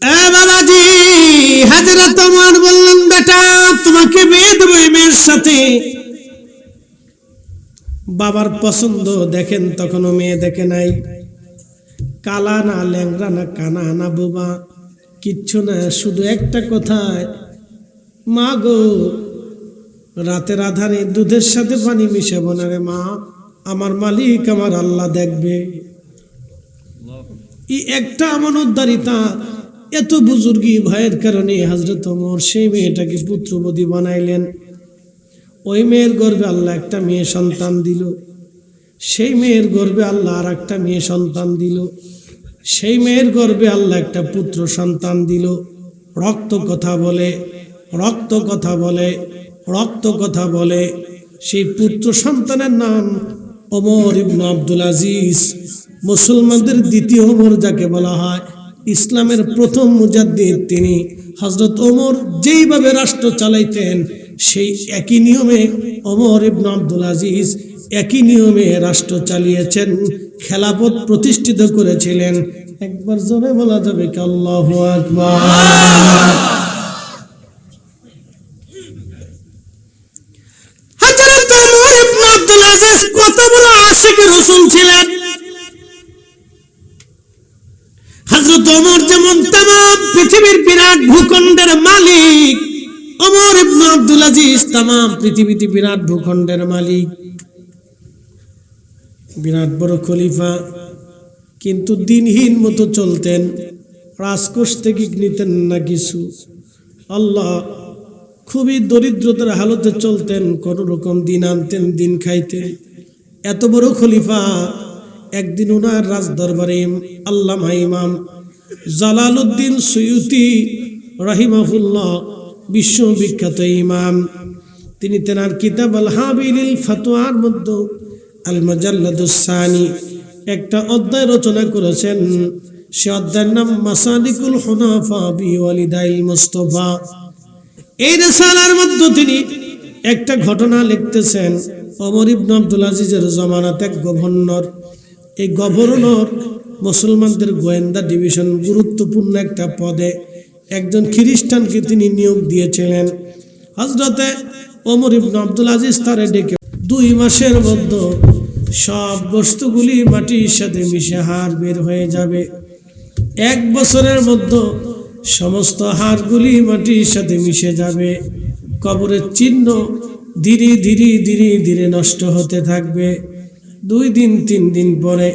বাবাজি, হযরত ওমর বললেন, বেটা তোমাকে বিয়ে দেব এই মেয়ের সাথে। বাবার পছন্দ দেখেন, তখনও মেয়ে দেখে নাই, কালা না ল্যাংড়া না কানা না বোবা কিচ্ছু না, শুধু একটা কথায়, মা গো রাতের আধারে দুধের সাথে পানি মিশাবো না রে মা, আমার মালিক আমার আল্লাহ দেখবে। এই একটা আমানতদারিতা, এত বুজুর্গি ভয়ের কারণে হযরত ওমর সেই মেয়েটাকে পুত্রবতী বানাইলেন। ওই মেয়ের গর্ভে আল্লাহ একটা মেয়ে সন্তান দিল, সেই মেয়ের গর্ভে আল্লাহ আর একটা মেয়ে সন্তান দিল, সেই মেয়ের গর্ভে আল্লাহ একটা পুত্র সন্তান দিল। রক্ত কথা বলে, রক্ত কথা বলে, রক্ত কথা বলে। সেই পুত্র সন্তানের নাম ওমর ইবনে আব্দুল আজিজ, মুসলমানদের দ্বিতীয় ওমর যাকে বলা হয়, ইসলামের প্রথম মুজাদ্দিদ তিনি। হযরত ওমর যেইভাবে রাষ্ট্র চালাইতেন, সেই একই নিয়মে ওমর ইবনে আব্দুল আজিজ একই নিয়মে রাষ্ট্র চালিয়েছেন, খেলাফত প্রতিষ্ঠিত করেছিলেন। একবার জোরে বলা যাবে কি আল্লাহু আকবার। হযরত ওমর ইবনে আব্দুল আজিজ কত বড় আশিক রাসূল ছিলেন। হযরত ওমর যেমন तमाम পৃথিবীর বিরাট ভূখণ্ডের মালিক, ওমর ইবনে আব্দুল আজিজ तमाम পৃথিবীতে বিরাট ভূখণ্ডের মালিক, বিরাট বড় খলিফা, কিন্তু দিনহীন মতো চলতেন, রাজকোষ থেকে নিতেন না কিছু। আল্লাহ, খুবই দরিদ্রতার হালতে চলতেন, কোন রকম দিন আনতেন দিন খাইতেন। এত বড় খলিফা, একদিন ওনার রাজ দরবারে আল্লামা ইমাম জালালউদ্দিন সুয়ুতি রাহিমাহুল্লাহ, বিশ্ববিখ্যাত ইমাম, তিনি তেনার কিতাব আল হাবিলিল ফাতোয়ার মধ্যে আল মুজাল্লাদুস সানি একটা অধ্যায় রচনা করেছেন। সে অধ্যায়ের নাম মাসালিকুল হুনাফা বিওয়ালিদাইল মুস্তাফা। এই রিসালার মধ্যে তিনি একটা ঘটনা লিখতেছেন। ওমর ইবনে আব্দুল আজিজের জামানাতে এক গভর্নর, এই গভর্নর মুসলমানদের গোয়েন্দা ডিভিশন গুরুত্বপূর্ণ একটা পদে একজন খ্রিস্টানকে তিনি নিয়োগ দিয়েছিলেন। হযরতে ওমর ইবনে আব্দুল আজিজ তারে ডেকে 2 মাসের মধ্যে সব বস্তুগুলি মাটির সাথে মিশে হাড় বের হয়ে যাবে, 1 বছরের মধ্যে সমস্ত হাড়গুলি মাটির সাথে মিশে যাবে, কবরের চিহ্ন ধীরে ধীরে ধীরে ধীরে নষ্ট হতে থাকবে। 2 দিন 3 দিন পরে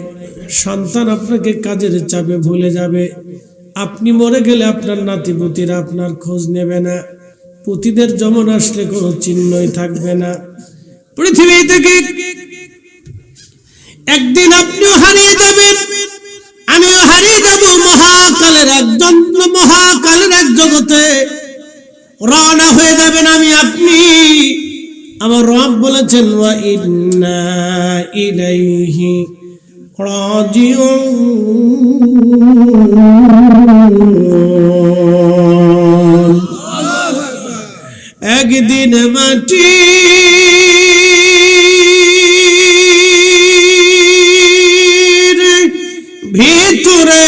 সন্তান আপনাকে কাজের চাপে ভুলে যাবে, আপনি মরে গেলে আপনার নাতিপুতিরা আপনার খোঁজ নেবে না, পুতিদের জমন আসলে কোনো চিহ্নই থাকবে না। পৃথিবী থেকে একদিন আপনিও হারিয়ে যাবেন, আমিও হারিয়ে যাব, মহাকালের এক জগতে রওনা হয়ে যাবেন আমি আপনি। আমার রব বলেছেন, ওয়া ইন্না ইলাইহি রাজিউন। একদিন মাটি ভিতরে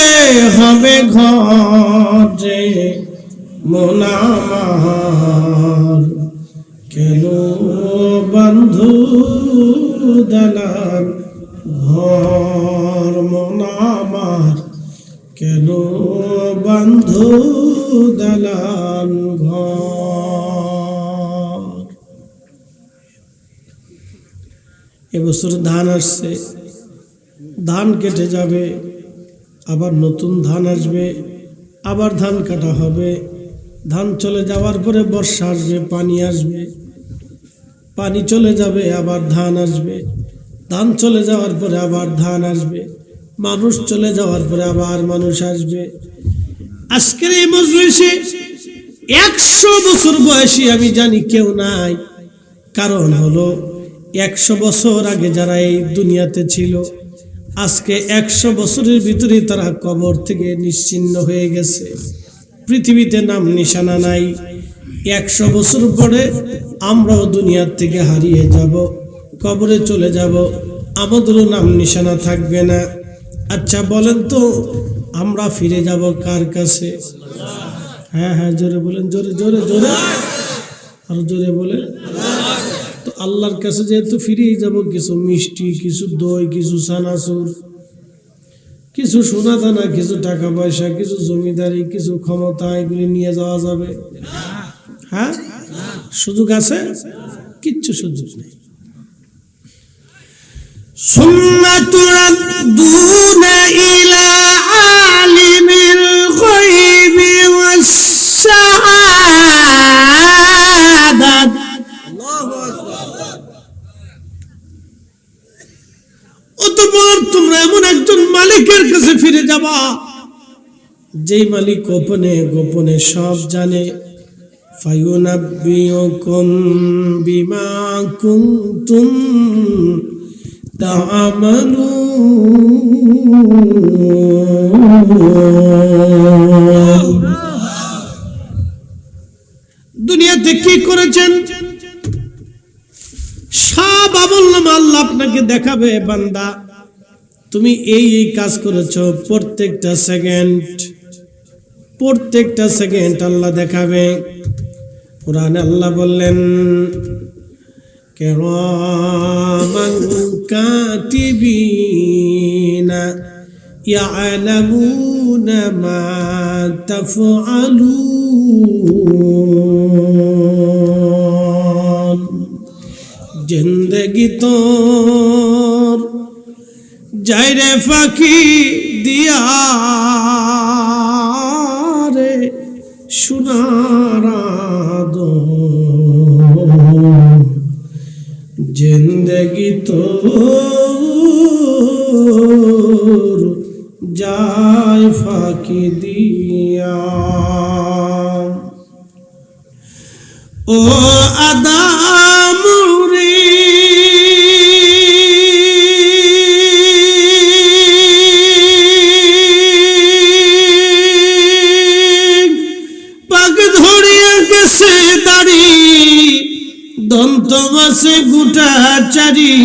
হবে ঘরে মন আমার, কেন বন্ধু দালান ঘর মন আমার, কেন বন্ধু দালান ঘর। এবছর ধান আসছে, ধান কেটে যাবে, আবার নতুন ধান আসবে, আবার ধান কাটা হবে। ধান চলে যাওয়ার পরে বর্ষা আসবে, পানি আসবে, পানি চলে যাবে, আবার ধান আসবে, ধান চলে যাওয়ার পরে আবার ধান আসবে, মানুষ চলে যাওয়ার পরে আবার মানুষ আসবে। আজকের এই মজলিসে 100 বছর বয়সী আমি জানি কেউ নাই, কারণ হলো 100 বছর আগে যারা এই দুনিয়াতে ছিল, আজকে 100 বছরের ভিতরে তারা কবর থেকে নিশ্চিহ্ন হয়ে গেছে, পৃথিবীতে নাম নিশানা নাই। 100 বছর পরে আমরাও দুনিয়ার থেকে হারিয়ে যাব, কবরে চলে যাব, আমাদেরও নাম নিশানা থাকবে না। আচ্ছা বলেন তো, আমরা ফিরে যাব কার কাছে? হ্যাঁ হ্যাঁ, জোরে বলেন, জোরে জোরে জোরে, আর জোরে বলেন। তো আল্লাহর কাছে যেহেতু ফিরেই যাব, কিছু মিষ্টি, কিছু দই, কিছু সানাসুর, কিছু সোনা দানা, কিছু টাকা পয়সা, কিছু জমিদারি, কিছু ক্ষমতা, এগুলি নিয়ে যাওয়া যাবে? হ্যাঁ, সুযোগ আছে? কিচ্ছু সুযোগ নেই। সুম্মা তুরাদ্দুনা ইলা আলিমিল গায়বি ওয়াস শাহাদাত। অতঃপর তোমরা এমন একজন মালিকের কাছে ফিরে যাবা, যেই মালিক গোপনে গোপনে সব জানে। ফায়ুনাব্বিউকুম বিমা কুনতুম তা'মালুন। দুনিয়াতে কি করেছেন সব আমলনামা আল্লাহ আপনাকে দেখাবে। বান্দা, তুমি এই এই কাজ করেছো, প্রত্যেকটা সেকেন্ড আল্লাহ দেখাবে। কোরআনে আল্লাহ বললেন, কিরামান কাতিবিনা ইয়ালামুনা মা তাফআলুন। জিন্দেগি তোর যাইরে ফাঁকি দিয়া রে সোনার আদর। জিন্দেগি তোর যায় ফাঁকি দিয়া। ও আদম রে, পাক ধরিয়া গেছে দাড়ি, দন্ত মাসে গোটা চারি,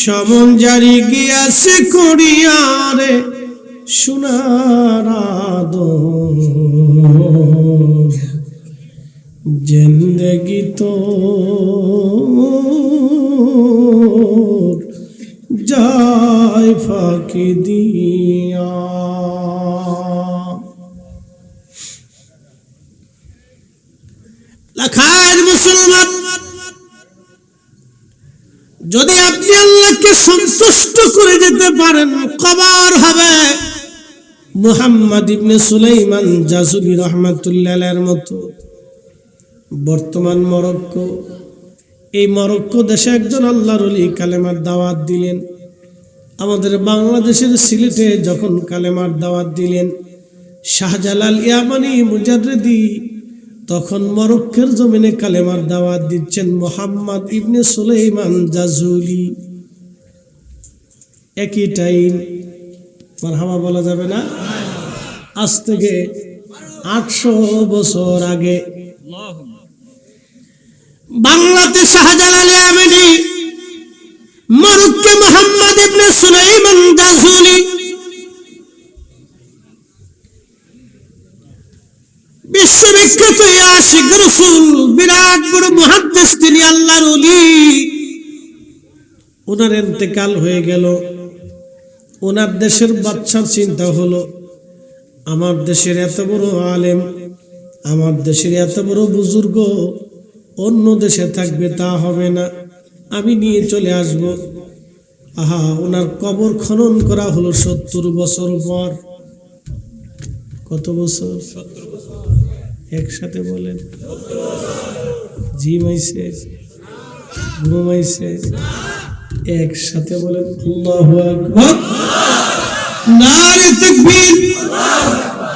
সমন জারি গিয়াছে করিয়ারে সোনার আদর। জিন্দেগি তোর যায় ফাঁকি দিয়া। লাখার মুসলমান, যদি আপনি আল্লাহকে সন্তুষ্ট করে যেতে পারেন, কবর হবে মুহাম্মদ ইবনে সুলাইমান জাসুলি রহমাতুল্লাহ আলাইহির মতো। বর্তমান মরক্কো, এই মরক্কো দেশে একজন আল্লাহর ওলি কালেমার দাওয়াত দিলেন। আমাদের বাংলাদেশের সিলেটে যখন কালেমার দাওয়াত দিলেন শাহজালাল ইয়ামানি মুজাদ্দিদি, তখন মরক্কোর জমিনে কালেমার দাওয়াত দিচ্ছেন মুহাম্মদ ইবনে সুলাইমান জাসুলি। একই টাইম, মারহাবা বলা যাবে না? আজ থেকে 800 বছর আগে বাংলাতে শাহজালাল ইয়ামানি, মরক্কো মুহাম্মদ ইবনে সুলাইমান জাসুলি। বিশ্ববিখ্যাত আশিক রাসূল, বিরাট বড় মুহাদ্দিস, তিনি আল্লাহর ওলি। ওনার ইন্তেকাল হয়ে গেল। ওনার দেশের বাদশার চিন্তা হলো, আমার দেশের এত বড় আলেম, আমার দেশের এত বড় বুজুর্গ অন্য দেশে থাকবে, তা হবে না, আমি নিয়ে চলে আসব। আহা, ওনার কবর খনন করা হলো 70 বছর পর। কত বছর? 70 বছর। একসাথে বলেন। জিমাইছে, ঘুমাইছে, একসাথে বলেন আল্লাহু আকবার। নারে তাকবীর,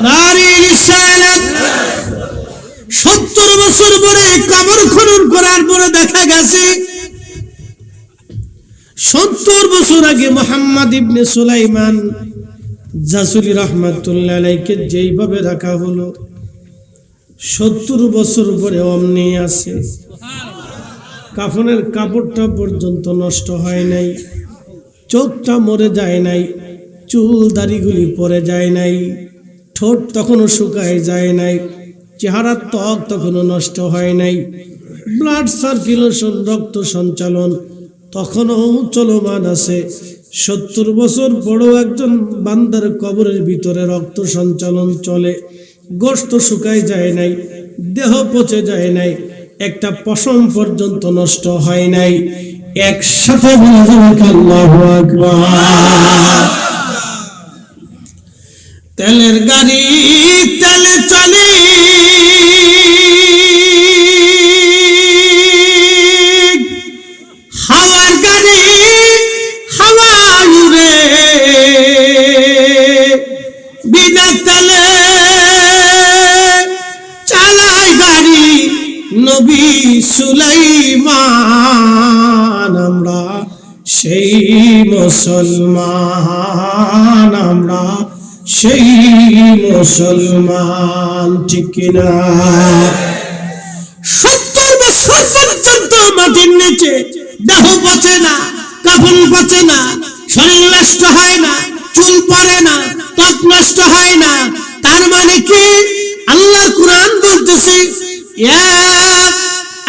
নারে রিসালাত। 70 বছর পরে কবর খনন করার পরে দেখা গেছে 70 বছর আগে মুহাম্মদ ইবনে সুলাইমান জাসুলি রহমাতুল্লাহ আলাইহিকে যেইভাবে রাখা হলো, 70 বছর পরে অমনি আছে। কাফনের কাপড়টা পর্যন্ত নষ্ট হয় নাই। চোখটা মরে যায় নাই, চুল দাড়িগুলি পড়ে যায় নাই, ঠোঁট তখনও শুকায় যায় নাই, চেহারার ত্বক তখনও নষ্ট হয় নাই, ব্লাড সার্কুলেশন রক্ত সঞ্চালন তখনও চলমান আছে। 70 বছর বড় একজন বান্দার কবরের ভিতরে রক্ত সঞ্চালন চলে, গোশত শুকায় যায় নাই, দেহ পচে যায় নাই, একটা পশম পর্যন্ত নষ্ট হয় নাই। একসাথে বলা যাবে আল্লাহু আকবার। তেলের গাড়ি তেলে চলে, হাওয়ার গাড়ি হাওয়া উড়ে, বিনা তেলে চালায় গাড়ি নবী সুলাইমান। আমরা সেই মুসলমান, আমরা সেই মুসলমান, ঠিক কিনা? 70 বছর পর্যন্ত মাটির নিচে দেহ পচে না, কাফন পচে না, শরীর নষ্ট হয় না, চুল পড়ে না, ত্বক নষ্ট হয় না। তার মানে কি? আল্লাহ কুরআন বলতেছে, ইয়া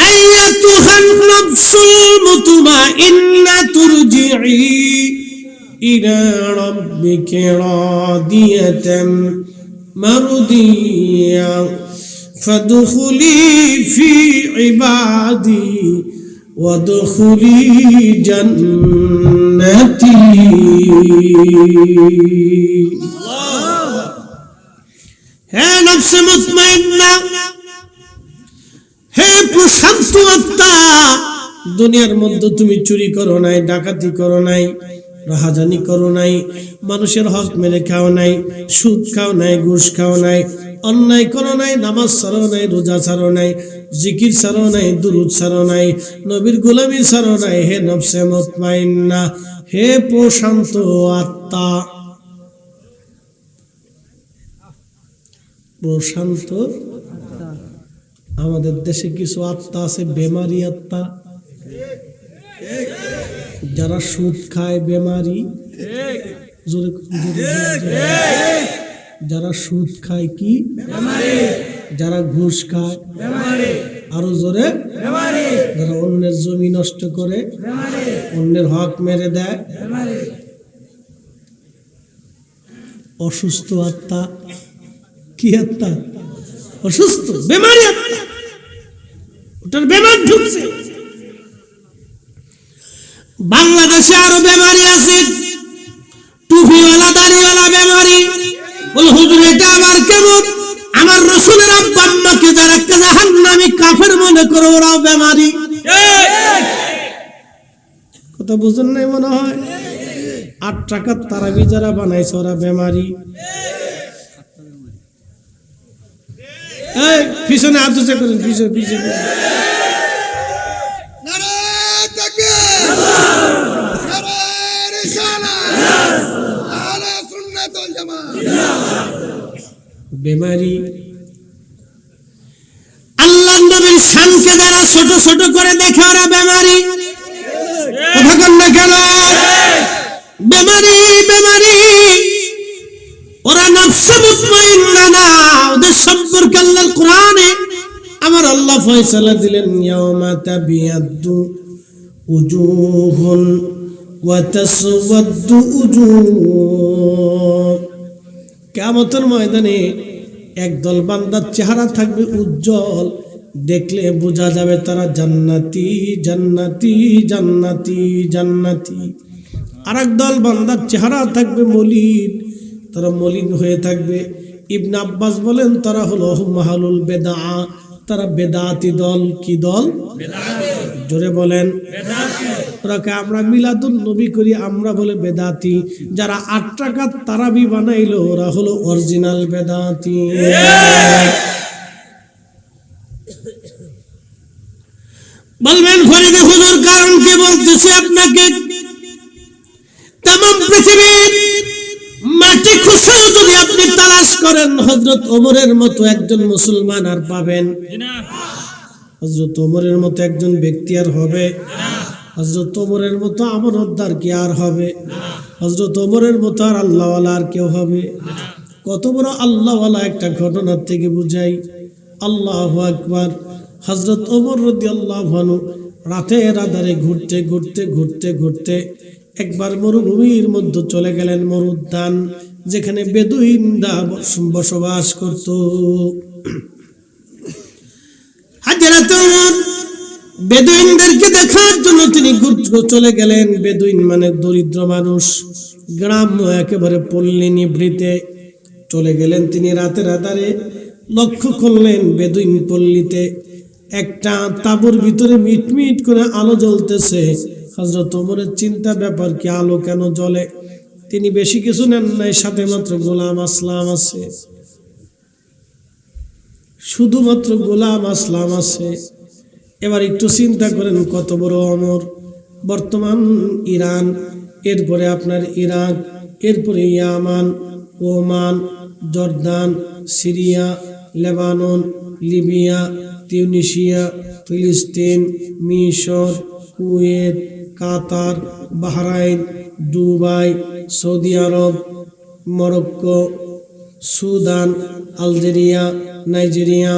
আইয়াতুহান নাফসুল মুতমাইন্না তুরজিই ইলা রাব্বিকি রাদিয়াতাম মারদিয়া ফাদখুলি ফি ইবাদি ওয়াদখুলি জান্নাতি। হে নফসে মুতমাইন্না, হে প্রশান্ত আত্মা, দুনিয়ার মধ্যে তুমি চুরি করো নাই, ডাকাতি করো নাই, রাহাজানি করো নাই, মানুষের হক মেরে খাও নাই, সুদ খাও নাই, ঘুষ খাও নাই, অন্যায় করো নাই, নামাজ ছাড়ো নাই, রোজা ছাড়ো নাই, জিকির ছাড়ো নাই, দুরূদ ছাড়ো নাই, নবীর গোলামি ছাড়ো নাই। হে নফসে মুতমাইন্না, হে প্রশান্ত আত্মা, প্রশান্ত। আমাদের দেশে কিছু আত্মা আছে বেমারি আত্মা, যারা সুদ খায় বেমারি, যারা সুদ খায় কি বেমারি, যারা ঘুষ খায় বেমারি, আরো জোরে বেমারি, যারা অন্যের জমি নষ্ট করে বেমারি, অন্যের হক মেরে দেয় বেমারি। অসুস্থ আত্মা, কি আত্মা? অসুস্থ বেমারি আত্মা, ওটার বেমার ঢুকছে। বাংলাদেশে আরো বেমারি আছে, টুপিওয়ালা দাড়িওয়ালা বেমারি। বল হুজুর এটা আবার কেমন? আমার রাসূলের আব্বা আম্মাকে যারা জাহান্নামী কাফের মনে করে ওরাও বেমারি। কথা বুঝেন নাই মনে হয়? 8 টাকার তারাবি যারা বানাইছে ওরা বেমারি। এই পিছনে হাত উঁচু করেন, পিছনে পিছনে। বেমারি। আল্লাহ নবীর শানকে যারা ছোট ছোট করে দেখে ওরা বেমারি। কথা কন না কেন? বেমারি বেমারি, ওরা নফসে মুতমাইন্না না। ওদের সম্পর্কে আল্লাহর কোরআনে আমার আল্লাহ ফয়সালা দিলেন, ইয়াউমা তাবিয়াদ্দু উজুহুন ওয়া তাসওয়াদ্দু উজুহ। কিয়ামতের ময়দানে একদল বান্দার চেহারা থাকবে উজ্জ্বল, দেখলে বোঝা যাবে তারা জান্নাতি জান্নাতি জান্নাতি জান্নাতি। আর একদল বান্দার চেহারা থাকবে মলিন, তারা মলিন হয়ে থাকবে। ইবনে আব্বাস বলেন তারা হলো মাহালুল বেদা, তারা বেদাতি দল। কি দল? জোরে বলেন। ওরাকে আমরা মিলাদুন নবী করি, আমরা বলে বেদাতি। যারা 8 টাকার তারাবি বানাইলো ওরা হলো অরিজিনাল বেদাতি। বলবেন ফরিদ হুজুর কারণ কি বলতেছে আপনাকে? तमाम পৃথিবীর মাটি খুঁজেও যদি আপনি তালাশ করেন হযরত ওমরের মতো একজন মুসলমান আর পাবেন না। হযরত ওমরের মতো একজন ব্যক্তি আর হবে না। হযরত ওমরের মতো আমানতদার কি আর হবে? হযরত ওমরের মতো আর আল্লাহওয়ালা আর কেউ হবে? কত বড় আল্লাহওয়ালা একটা ঘটনার থেকে বুঝাই। আল্লাহু আকবার। হযরত ওমর রাদিয়াল্লাহু আনহু রাতের আঁধারে ঘুরতে ঘুরতে ঘুরতে ঘুরতে একবার মরুভূমির মধ্যে চলে গেলেন, মরুদ্যান, যেখানে বেদুইনরা বসবাস করত। হযরত ওমর বেদুইনদেরকে দেখার জন্য তিনি চলে গেলেন। বেদুইন মানে দরিদ্র মানুষ, গ্রাম্য একেবারে পল্লী নিভৃতে চলে গেলেন তিনি। রাতের আঁধারে লক্ষ্য করলেন বেদুইন পল্লীতে একটা তাঁবুর ভিতরে মিটমিট করে আলো জ্বলতেছে। হযরত ওমরের চিন্তা, ব্যাপার কি, আলো কেন জ্বলে? তিনি বেশি কিছু নেন নাই, সাথে মাত্র গোলাম আসলাম আছে, শুধুমাত্র গোলাম আসলাম আছে। এবার একটু চিন্তা করেন কত বড় ওমর। বর্তমান ইরান, এরপরে আপনার ইরাক, এরপরে ইয়ামান, Oman, Jordan, Syria, Lebanon, Libya, Tunisia, ফিলিস্তিন, মিশর, Kuwait, Qatar, Bahrain, Dubai, Saudi Arab, Morocco, Sudan, Algeria, Nigeria,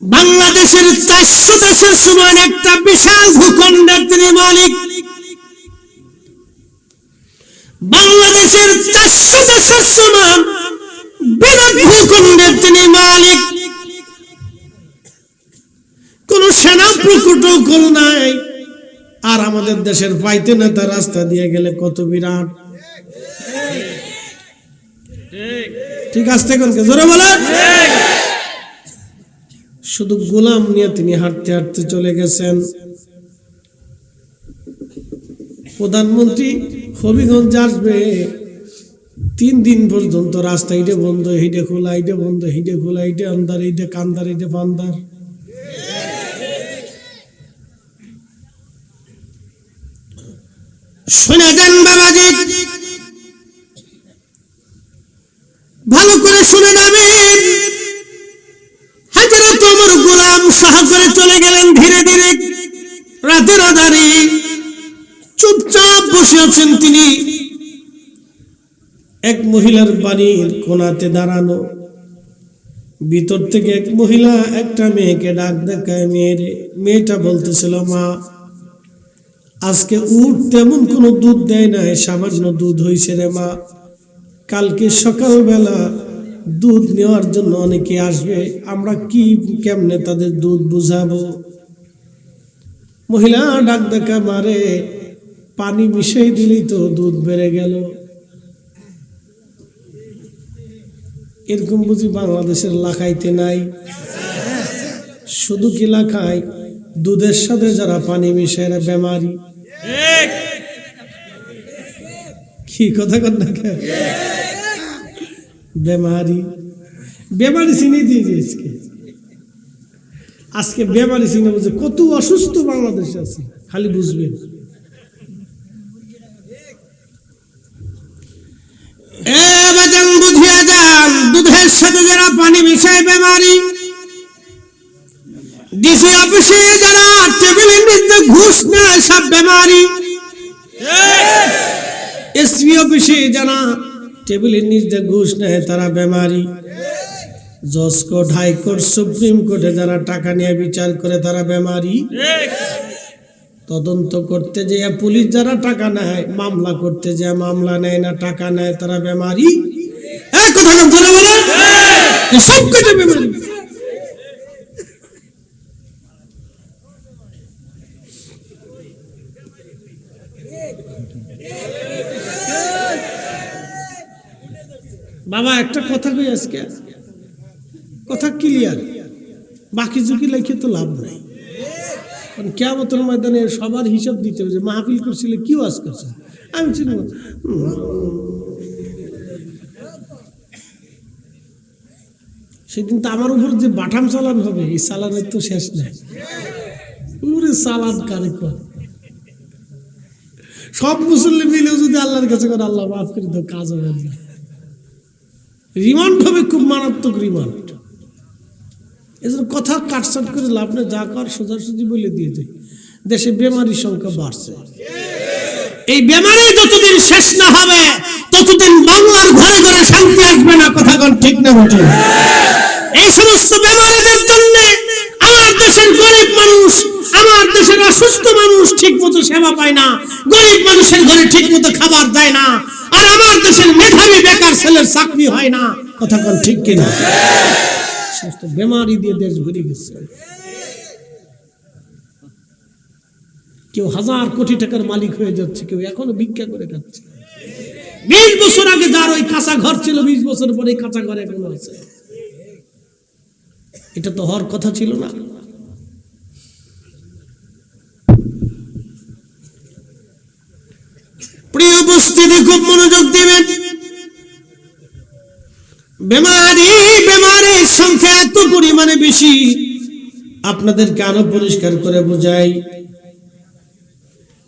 বাংলাদেশের 400 দেশের সমান একটা বিশাল ভূখণ্ডের তিনি মালিক। বাংলাদেশের 400 দেশের সমান বিরাট ভূখণ্ডের তিনি মালিক। কোন সেনা প্রটোকল নাই। আর আমাদের দেশের পাইতে নেতা রাস্তা দিয়ে গেলে কত বিরাট। ঠিক আছে, জোরে বলেন। শুধু গোলাম নিয়ে তিনি হাঁটতে হাঁটতে চলে গেছেন। প্রধানমন্ত্রী হবিগঞ্জ আসবে, 3 দিন পর্যন্ত রাস্তা হিটে বন্ধ, হিটে খোলা, হিটে বন্ধ, হিটে খোলা, হিটে আন্দার, হিটে কান্দার, হিটে বান্দার। শুনে যান বাবাজি, ভালো করে শুনে যাবেন। হযরত ওমর গোলাম সহ করে চলে গেলেন ধীরে ধীরে। রাতের আঁধারে চুপচাপ বসে আছেন তিনি। এক মহিলার বাড়ির কোণাতে দাঁড়ানো, ভিতর থেকে এক মহিলা একটা মেয়েকে ডাক দেখায়। মেয়েটা বলতেছিল, মা, আজকে উট তেমন কোনো দুধ দেয় না, সামান্য দুধ হয়েছে রে মা। কালকে সকালবেলা দুধ নেওয়ার জন্য অনেকে আসবে, আমরা কেমনে তাদের দুধ বুঝাবো? মহিলা ডাক দেখা, মারে, পানি মিশাই দিলেই তো দুধ বেড়ে গেল। এরকম বুঝি বাংলাদেশের লাখাইতে নাই? শুধু কি লাখাই, দুধের সাথে যারা পানি মিশায় এরা বেমারি। কি কথা কন না, বেমারি। বেমারি চিনি দিয়েছে আজকে বেমারি চিনে বুঝে কত অসুস্থ বাংলাদেশে আছে, খালি বুঝবেন। বুঝিয়া যান, দুধের সাথে যারা পানি মিশায় বেমারি। ডিসি অফিসে যারা টেবিলের নিচে ঘুষ নেয় সব বেমারি। এসপি অফিসে যারা টেবিলের নিচে ঘুষ নেয় তারা বেমারি। জজ কোর্ট, হাইকোর্ট, সুপ্রিম কোর্টে যারা টাকা নিয়ে বিচার করে তারা বেমারি। তদন্ত করতে যে পুলিশ যারা টাকা নেয়, মামলা করতে যে মামলা নেয় না, টাকা নেয়, তারা বেমারি। কথা বলে বলে সব কেটে বেমারি। বাবা একটা কথা কই, আজকে কথা ক্লিয়ার, বাকি ঝুঁকি লেখে তো লাভ নাই। কিয়ামতের ময়দানে সবার হিসাব দিতে হবে যে মাহফিল করছিলে, কি ওয়াজ করছে। আমি চিনি সেদিন তো আমার উপর যে বাটাম চালান হবে, এই চালানের তো শেষ নেই। পুরো চালান কারিকর সব মুসল্লি মিলেও যদি আল্লাহর কাছে করে, আল্লাহ মাফ করে দাও, কাজ হবে না। রিমান্ড হবে, খুব মারাত্মক রিমান্ড। এজন্য কথা কাটসাট করে লাভ নেই, যা কর সোজাসুজি বলে দিয়ে যায়। দেশে বেমারির সংখ্যা বাড়ছে, এই বেমারি যতদিন শেষ না হবে ততদিন বাংলার ঘরে ঘরে শান্তি আসবে না। কথা কোন ঠিক না বটে? এই সমস্ত বেমারিদের জন্য আমার দেশের গরিব মানুষ, আমার দেশের অসুস্থ মানুষ ঠিক মতো সেবা পায় না, গরিব মানুষের ঘরে ঠিক মতো খাবার যায় না, আর আমার দেশের মেধাবী বেকার ছেলের চাকরি হয় না। কথা কোন ঠিক কিনা? সমস্ত বেমারি দিয়ে দেশ ভরে গেছে। কেউ 1000 কোটি টাকার মালিক হয়ে যাচ্ছে, কেউ এখনো ভিক্ষা করে খাচ্ছে। 20 বছর আগে যার ওই কাঁচা ঘর ছিল, 20 বছর পরে কাঁচা ঘর এখনো আছে। এটা তো হওয়ার কথা ছিল না। প্রিয় উপস্থিতি, খুব মনোযোগ দিবেন। বেমারের সংখ্যা এত পরিমাণে বেশি, আপনাদেরকে আরো পরিষ্কার করে বুঝাই।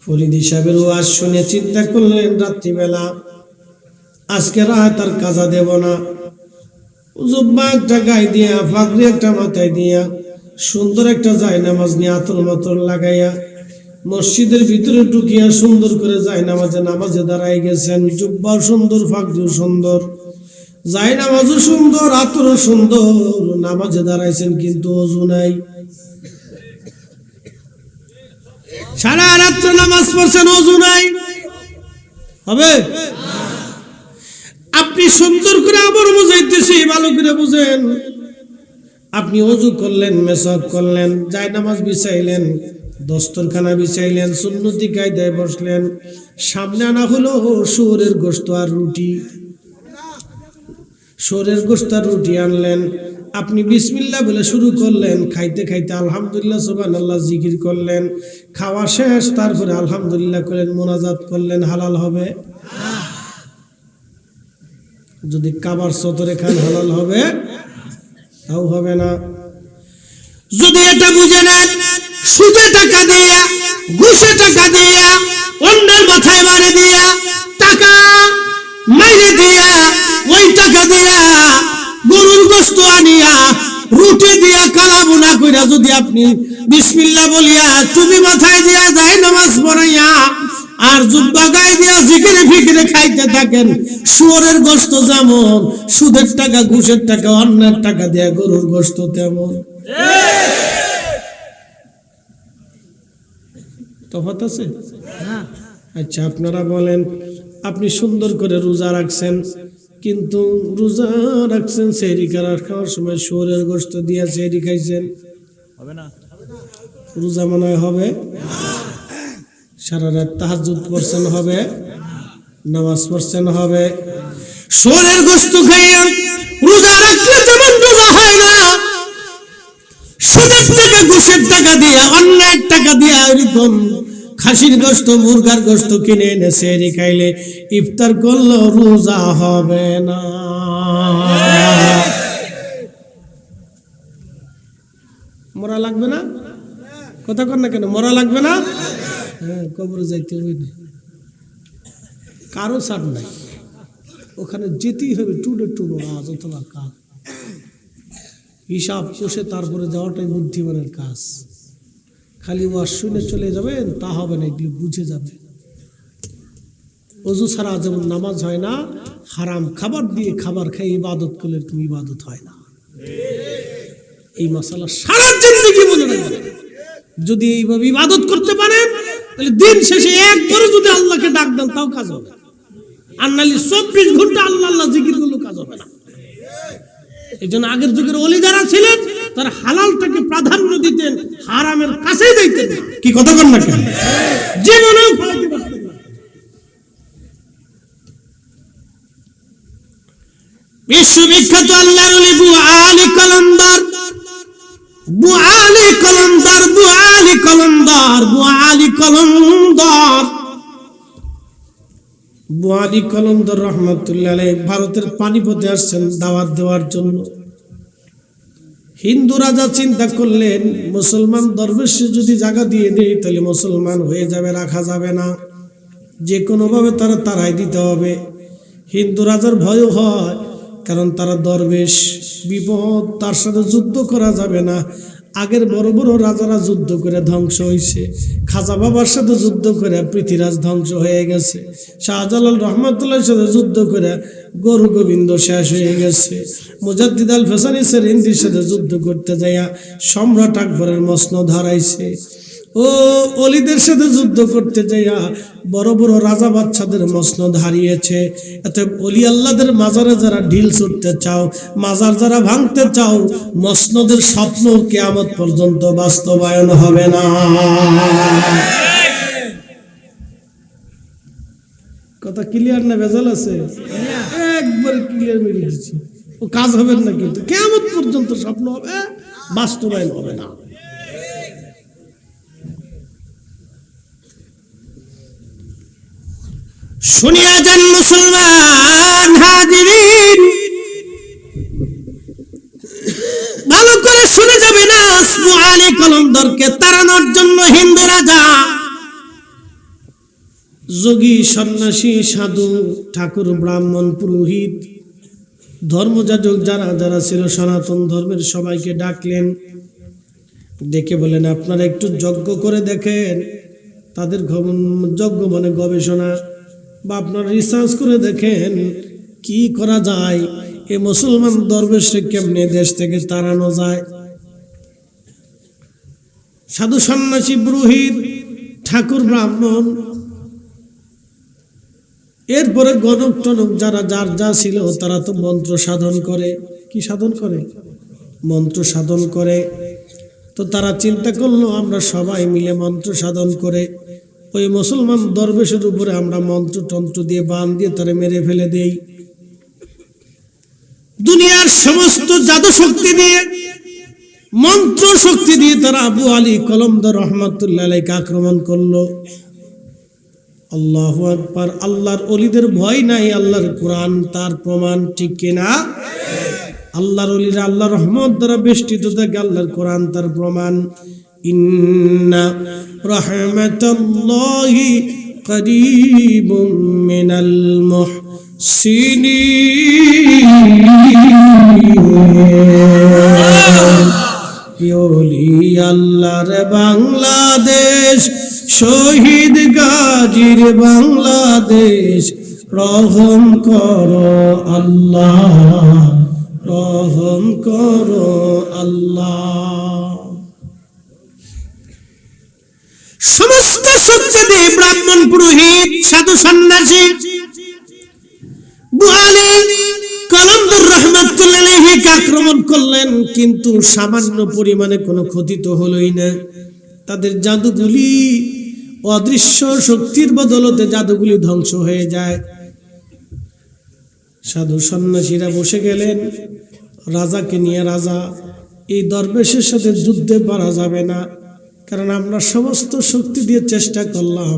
ফরিদি সাহেবের ওয়াজ শুনে চিন্তা করলেন রাত্রিবেলা আজকে রাত আর কাজা দেব না, জুব্বা একটা গায়ে দিয়া, ফাগরি একটা মাথায় দিয়া, সুন্দর একটা জায়নামাজ নিয়ে আতর মাতর লাগাইয়া মসজিদের ভিতরে ঢুকিয়া সুন্দর করে নামাজে দাঁড়াই গেছেন। জুব্বাও সুন্দর, ফাগরিও সুন্দর, জায়নামাজও সুন্দর, আতরও সুন্দর, নামাজে দাঁড়াইছেন কিন্তু ওযু নাই। সারা রাত্র নামাজ পড়ছেন, ওযু নাই, হবে? আপনি সুন্দর করে আবার বুঝাইতেছি, ভালো করে বুঝেন। আপনি ওযু করলেন, মেসাক করলেন, জায়নামাজ বিছাইলেন, দস্তরখানা বিছাইলেন, সুন্নতি কায়দায় বসলেন, সামনে আনা হলো শুয়োরের গোশত আর রুটি। শুয়োরের গোশত আর রুটি আনলেন, আপনি বিসমিল্লাহ বলে শুরু করলেন, খাইতে খাইতে আলহামদুলিল্লাহ সুবহানাল্লাহ জিকির করলেন, খাওয়া শেষ, তারপরে আলহামদুলিল্লাহ করলেন, মোনাজাত করলেন, হালাল হবে? যদি কাবার সতরে খান হালাল হবে? তাও হবে না। যদি এটা বুঝে নেন, সুদে টাকা দিয়া, ঘুষে টাকা দিয়া, অন্যের মাথায় বাড়ি দিয়া, টাকা মাইরে দিয়া, ওই টাকা দিয়া গরুর গোশত আনিয়া, রুটি দিয়া, কালামুনা কইরা যদি আপনি বিসমিল্লাহ বলিয়া তুমি মাথায় দিয়া যায় নামাজ পড়াইয়া আর জুব্বা গায়ে দিয়া জিকিরে ফিকিরে খাইতে থাকেন, শুয়োরের গোশত যেমন, সুদের টাকা, ঘুষের টাকা, অন্যের টাকা দিয়া গরুর গোশত তেমন। তফাৎ আছে? আচ্ছা, আপনারা বলেন, আপনি সুন্দর করে রোজা রাখছেন, কিন্তু রোজা রাখছেন, সেহরি খাওয়ার সময় শুয়োরের গোশত দিয়া সেহরি খাইছেন, হবে না? রোজা মনে হবে? সারা রাত তাহাজ্জুদ পড়ছেন, হবে? নামাজ পড়ছেন, হবে? শুয়োরের গোশত খাইয়া রোজা রাখলে যেমন রোজা হয় না, সুদের টাকা, ঘুষের টাকা দিয়া, অন্যের টাকা দিয়া এরকম খাসির গোশত, মুরগার গোশত কিনে এনে সেহরি খাইলে, ইফতার করলে রোজা হবে না। মরা লাগবে না? কথা কর না কেন? মরা লাগবে না? হ্যাঁ, কবরে যাইতে হবে না, কারো ছাড় নাই, ওখানে যেতেই হবে, টুডে টুডো আজ অথবা কাল। হিসাব কষে তারপরে যাওয়াটাই বুদ্ধিমানের কাজ। খালি ওয়াজ শুনে চলে যাবেন তা হবে না, এগুলো বুঝে যাবে। ওযু ছাড়া যেমন নামাজ হয় না, হারাম খাবার দিয়ে খাবার খেয়ে ইবাদত করলে তুমি ইবাদত হয় না। এই মাসালা সারা জিন্দেগি মনে রাখবেন। যদি এইভাবে ইবাদত করতে পারেন, তাহলে দিন শেষে একবারও যদি আল্লাহকে ডাক দেন তাও কাজ হবে, আর নাহলে 24 ঘন্টা আল্লাহ আল্লাহ জিকির করলেও কাজ হবে না। এই জন্য আগের যুগের ওলি যারা ছিলেন, তারা হালালটাকে প্রাধান্য দিতেন, হারামের কাছে দিতেন। কি কথা বল না কেন? জীবনেও ফলাতে পারতেন না। বিশ্ববিখ্যাত আল্লাহর ওলি বুআলি কলমদার, বুআলি কলমদার, বুআলি কলমদার, বুআলি কলমদার, বুআলি কলমদার রহমাতুল্লাহ আলাইহি ভারতের পানিপথে আসছেন দাওয়াত দেওয়ার জন্য। হিন্দু রাজা চিন্তা করলেন, মুসলমান দরবেশে যদি জায়গা দিয়ে দেয় তাহলে মুসলমান হয়ে যাবে, রাখা যাবে না, যে কোনোভাবে তারা তাড়াই দিতে হবে। হিন্দু রাজার ভয় হয় কারণ তারা দরবেশ, বিপদ, তার সাথে যুদ্ধ করা যাবে না। আগের বড় বড় রাজারা যুদ্ধ করে ধ্বংস হয়েছে, খাজা বাবার সাথে যুদ্ধ করে পৃথিরাজ ধ্বংস হয়ে গেছে, শাহজালাল রহমতুল্লাহর সাথে যুদ্ধ করে গরু গোবিন্দ শেষ হয়ে গেছে, মুজাদ্দিদ আল ফেসানি সেরেন্দির সাথে যুদ্ধ করতে যাইয়া সম্রাট আকবরের মসনদ হারাইছে। ও অলিদের সাথে যুদ্ধ করতে যাইয়া বড় বড় রাজা বাচ্চাদের মসনদ হারিয়েছে। এত অলি আল্লাহদের মাজারে যারা ঢিল ছুটতে চাও, মাজার যারা ভাঙতে চাও, মসনদের স্বপ্ন কিয়ামত পর্যন্ত বাস্তবায়ন হবে না। কথা ক্লিয়ার না ভেজাল আছে? একবার ক্লিয়ার মেরে দিচ্ছি, ও কাজ হবে না, কিন্তু কিয়ামত পর্যন্ত স্বপ্ন হবে, বাস্তবায়ন হবে না। শুনিয়া যান মুসলমান হাজিরিন, ভালো করে শুনে যাবেন। আবু আলী কলন্দরকে তাড়ানোর জন্য হিন্দু রাজা, যোগী, সন্ন্যাসী, সাধু, ঠাকুর, ব্রাহ্মণ, পুরোহিত, ধর্মযাজক যারা যারা ছিল সনাতন ধর্মের সবাইকে ডাকলেন। ডেকে বলেন, আপনারা একটু যজ্ঞ করে দেখেন। তাদের যজ্ঞ মানে গবেষণা, বা আপনারা রিসার্চ করে দেখেন কি করা যায়, এ মুসলমান দরবেশকে কেমনে দেশ থেকে তাড়ানো যায়। সাধু, সন্ন্যাসী, পুরোহিত, ঠাকুর, ব্রাহ্মণ, এরপরে গণক টনক যারা যার যা ছিল তারা তো মন্ত্র সাধন করে। কি সাধন করে? মন্ত্র সাধন করে। তো তারা চিন্তা করলো, আমরা সবাই মিলে মন্ত্র সাধন করে ওই মুসলমান দরবেশের উপরে আমরা মন্ত্র তন্ত্র দিয়ে বান দিয়ে তারা মেরে ফেলে দেই। দুনিয়ার সমস্ত জাদু শক্তি দিয়ে, মন্ত্র শক্তি দিয়ে তারা আবু আলী কলন্দর রহমাতুল্লাহ আলাইহি আক্রমণ করলো। আল্লাহু আকবার। আল্লাহর ওলিদের ভয় নাই, আল্লাহর কোরআন তার প্রমাণ, ঠিক কিনা? আল্লাহর ওলিরা আল্লাহর রহমত দ্বারা বেষ্টিত থাকে, আল্লাহর কোরআন তার প্রমাণ। ইন্না রাহমাতাল্লাহি করিবুম মিনাল মুহসিনিন। আল্লাহর বাংলাদেশ, শহীদ গাজীর বাংলাদেশ, রহম করো আল্লাহ, রহম করো আল্লাহ। সমস্ত শক্তি দিয়ে ব্রাহ্মণ, পুরোহিত, সাধু, সন্ন্যাসী আবু আলী কলন্দর রহমাতুল্লাহ আলাইহি আক্রমণ করলেন, কিন্তু সামান্য পরিমাণে কোনো ক্ষতি তো হলোই না। তাদের জাদুগুলি, অদৃশ্য শক্তির বদলতে জাদুগুলি ধ্বংস হয়ে যায়। সাধু সন্ন্যাসীরা বসে গেলেন রাজাকে নিয়ে। রাজা, এই দরবেশের সাথে যুদ্ধে পারা যাবে না, কারণ আমরা সমস্ত শক্তি দিয়ে চেষ্টা করলাম,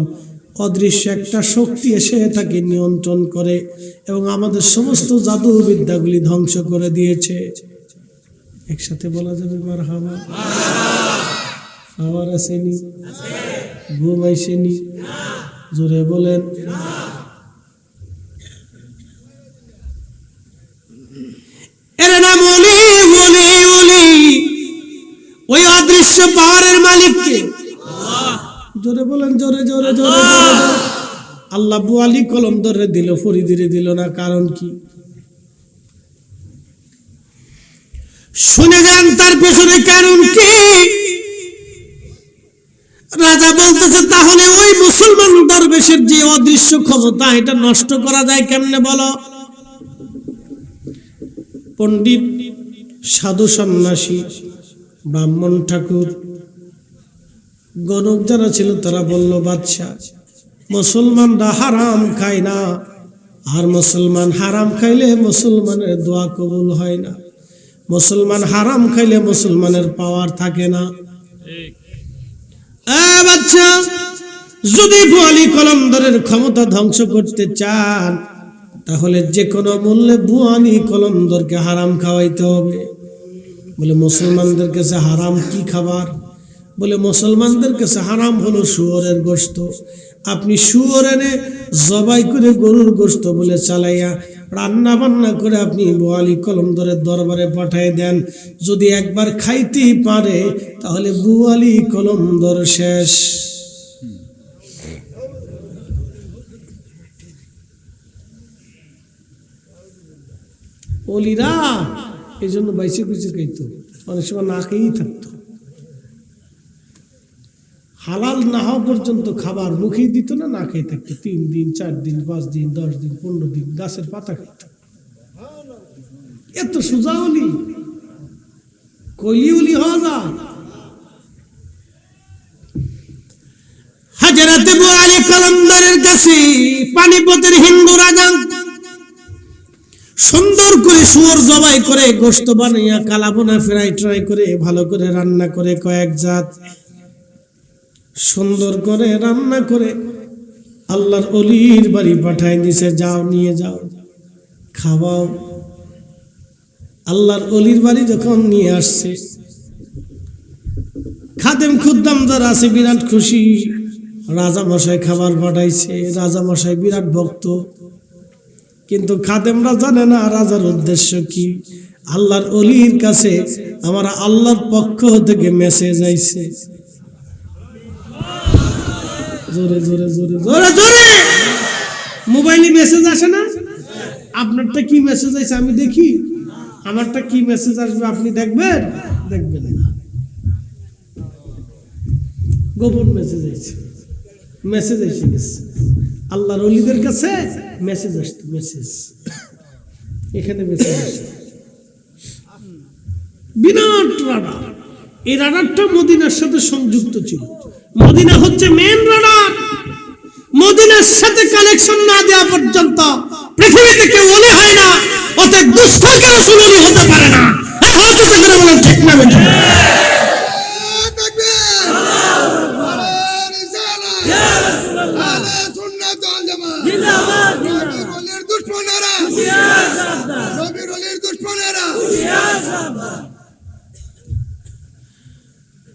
অদৃশ্য একটা শক্তি এসে তাকে নিয়ন্ত্রণ করে এবং আমাদের সমস্ত জাদু বিদ্যাগুলি ধ্বংস করে দিয়েছে। একসাথে বলা যাবে মারহাবা? খাবার আসেনি, ঘুম আইসেনি, জোরে বলেন। এর নাম ওলি, ওলি, ওলি। ওই অদৃশ্য পাওয়ারের মালিককে জোরে বলেন, জোরে জোরে জোরে জোরে। আল্লাহ আবু আলী কলন্দরে দিল, ফরিদিরে দিল না, কারণ কি? শুনে যান তার পিছনে কারণ কি। রাজা বলতেছে, তাহলে ওই মুসলমান দরবেশের যে অদৃশ্য ক্ষমতা, এটা নষ্ট করা যায় কেমনে বলো? পণ্ডিত, সাধু, সন্ন্যাসী, ব্রাহ্মণ, ঠাকুর, গণক যারা ছিল তারা বলল, বাদশা, মুসলমানরা হারাম খায় না, আর মুসলমান হারাম খাইলে মুসলমানের দোয়া কবুল হয় না, মুসলমান হারাম খাইলে মুসলমানের পাওয়ার থাকে না। বাচ্চা, যদি আবু আলী কলন্দরের ক্ষমতা ধ্বংস করতে চান, তাহলে যে কোনো মূল্যে আবু আলী কলন্দরকে হারাম খাওয়াইতে হবে। বলে, মুসলমানদের কাছে হারাম কি খাবার? বলে, মুসলমানদের কাছে হারাম হলো শুয়োরের গোশত। আপনি শুয়োর এনে জবাই করে গরুর গোশত বলে চালাইয়া রান্না বান্না করে আপনি বোয়ালি কলমদরের দরবারে পাঠিয়ে দেন। যদি একবার খাইতে পারে তাহলে বোয়ালি কলমদর শেষ। ওলিরা এই জন্য বাইশে কুচে খাইতো, অনেক সময় না খেয়েই থাকতো। হালাল না হওয়া পর্যন্ত খাবার মুখেই দিত না, না খেয়ে থাকতো 3 দিন 4 দিন 5 দিন 10 দিন 15 দিন গাছের পাতা খাইত। এত সোজা অলি, কলি অলি হওয়া যায়। হাজরাতে বোয়ালি কলমদরের কাছে পানিপথের হিন্দু রাজা সুন্দর করে শুয়োর জবাই করে গোশত বানাইয়া কালাবোনা ফ্রাই ট্রাই করে ভালো করে রান্না করে কয়েক জাত সুন্দর করে রান্না করে আল্লাহর অলির বাড়ি পাঠায় দিছে, যাও নিয়ে যাও খাওয়াও। আল্লাহর অলির বাড়ি যখন নিয়ে আসছে, খাদেম খুদ্দাম যারা আছে বিরাট খুশি। রাজা মশাই খাবার পাঠাইছে, রাজা মশাই বিরাট ভক্ত, কিন্তু খাদেমরা জানে না রাজার উদ্দেশ্য কি। আল্লাহর অলির কাছে আমার আল্লাহর পক্ষ থেকে মেসেজ আইছে। জোরে জোরে জোরে জোরে জোরে মোবাইলে মেসেজ আসে না? আপনারটা কি মেসেজ আইছে আমি দেখি, আমারটা কি মেসেজ আসবে আপনি দেখবেন? দেখবেন না, গোপন মেসেজ আইছে, মেসেজ এসে গেছে। আল্লাহর ওলিদের কাছে মেসেজ আসতো, মেসেজ এখানে মেসেজ আসতো। বিরাট রাডার, এই রাডারটা মদিনার সাথে সংযুক্ত ছিল। মদিনা হচ্ছে মেন রাডার। মদিনার সাথে কানেকশন না দেওয়া পর্যন্ত পৃথিবীতে কেউ ওলি হয় না, অতএব দুস্থকে রাসূল ওলি হতে পারে না। এই আওয়াজ করে বলেন ঠিক না বেঠিক?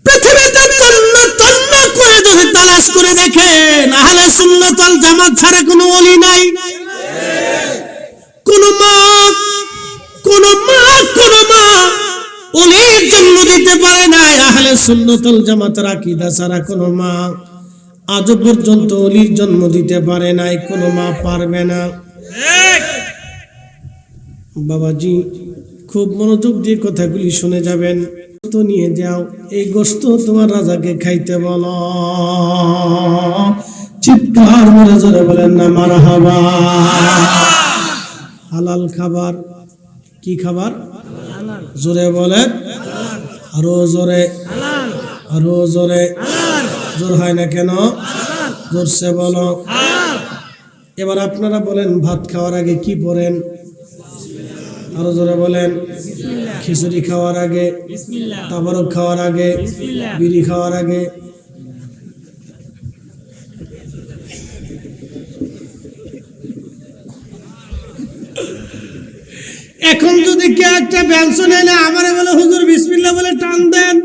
পৃথিবীতে তন্ন তন্ন করে যদি তালাশ করে দেখেন, আহলে সুন্নাত ওয়াল জামাত ছাড়া কোনো ওলি নাই। কোন মা ওলির জন্ম দিতে পারে নাই। আহলে সুন্নাত ওয়াল জামাতের আকীদা ছাড়া কোনো মা আজ পর্যন্ত ওলির জন্ম দিতে পারে নাই, কোনো মা পারবে না। বাবাজি খুব মনোযোগ দিয়ে কথাগুলি শুনে যাবেন। তো নিয়ে যাও, এই গোশত তোমার রাজাকে খাইতে বলো। চিৎকার করে জোরে বলেন না মারহাবা। হালাল খাবার, কি খাবার? জোরে বলেন, আরো জোরে, আরো জোরে। জোর হয় না কেন? জোরসে বলো। এবার আপনারা বলেন, ভাত খাওয়ার আগে কি পড়েন? আরো জোরে বলেন। খিচুড়ি খাওয়ার আগে, তাবারক খাওয়ার আগে, বিড়ি খাওয়ার আগে। এখন যদি কেউ একটা ব্যঞ্জন এনে আমারে বলে হুজুর বিসমিল্লাহ বলে টান দেন,